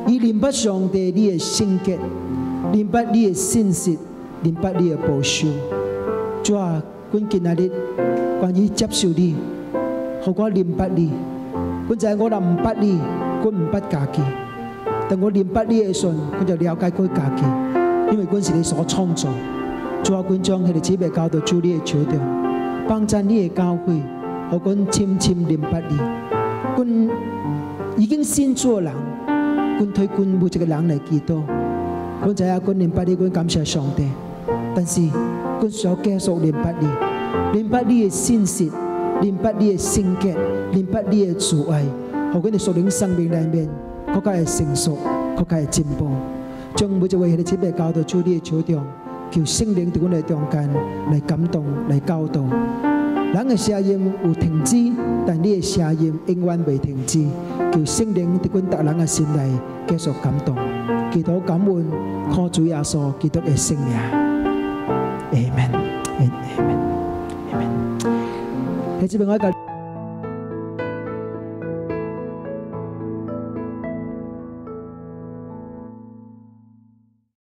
伊明白上帝你嘅聖潔，明白你嘅信實，明白你嘅保守。主啊，阮今日關於接受你，互我明白你。阮知我若唔捌你，阮唔捌家己。但我明白你嘅時陣，阮就了解佢家己，因為阮是你所創造。主啊，阮將佢哋姊妹交到主你嘅手中，幫助你嘅教會，互阮深深明白你。阮已經信主嘅人，阮推阮每一個人嚟祈禱。阮知影阮明白你，阮感謝上帝。但是，阮需要繼續明白你，明白你嘅信實，明白你嘅聖潔，明白你嘅慈愛，互阮哋屬靈生命裡面更加係成熟，更加係進步。將每一位佢哋姊妹交到主你嘅手中，叫聖靈喺阮哋中間嚟感動、嚟教導。人嘅聲音有停止，但你嘅聲音永遠未停止。叫聖靈喺阮逐人嘅心內繼續感動。祈禱感恩，靠主耶穌基督嘅聖名。Amen. Amen. Amen. 你知唔知我一個？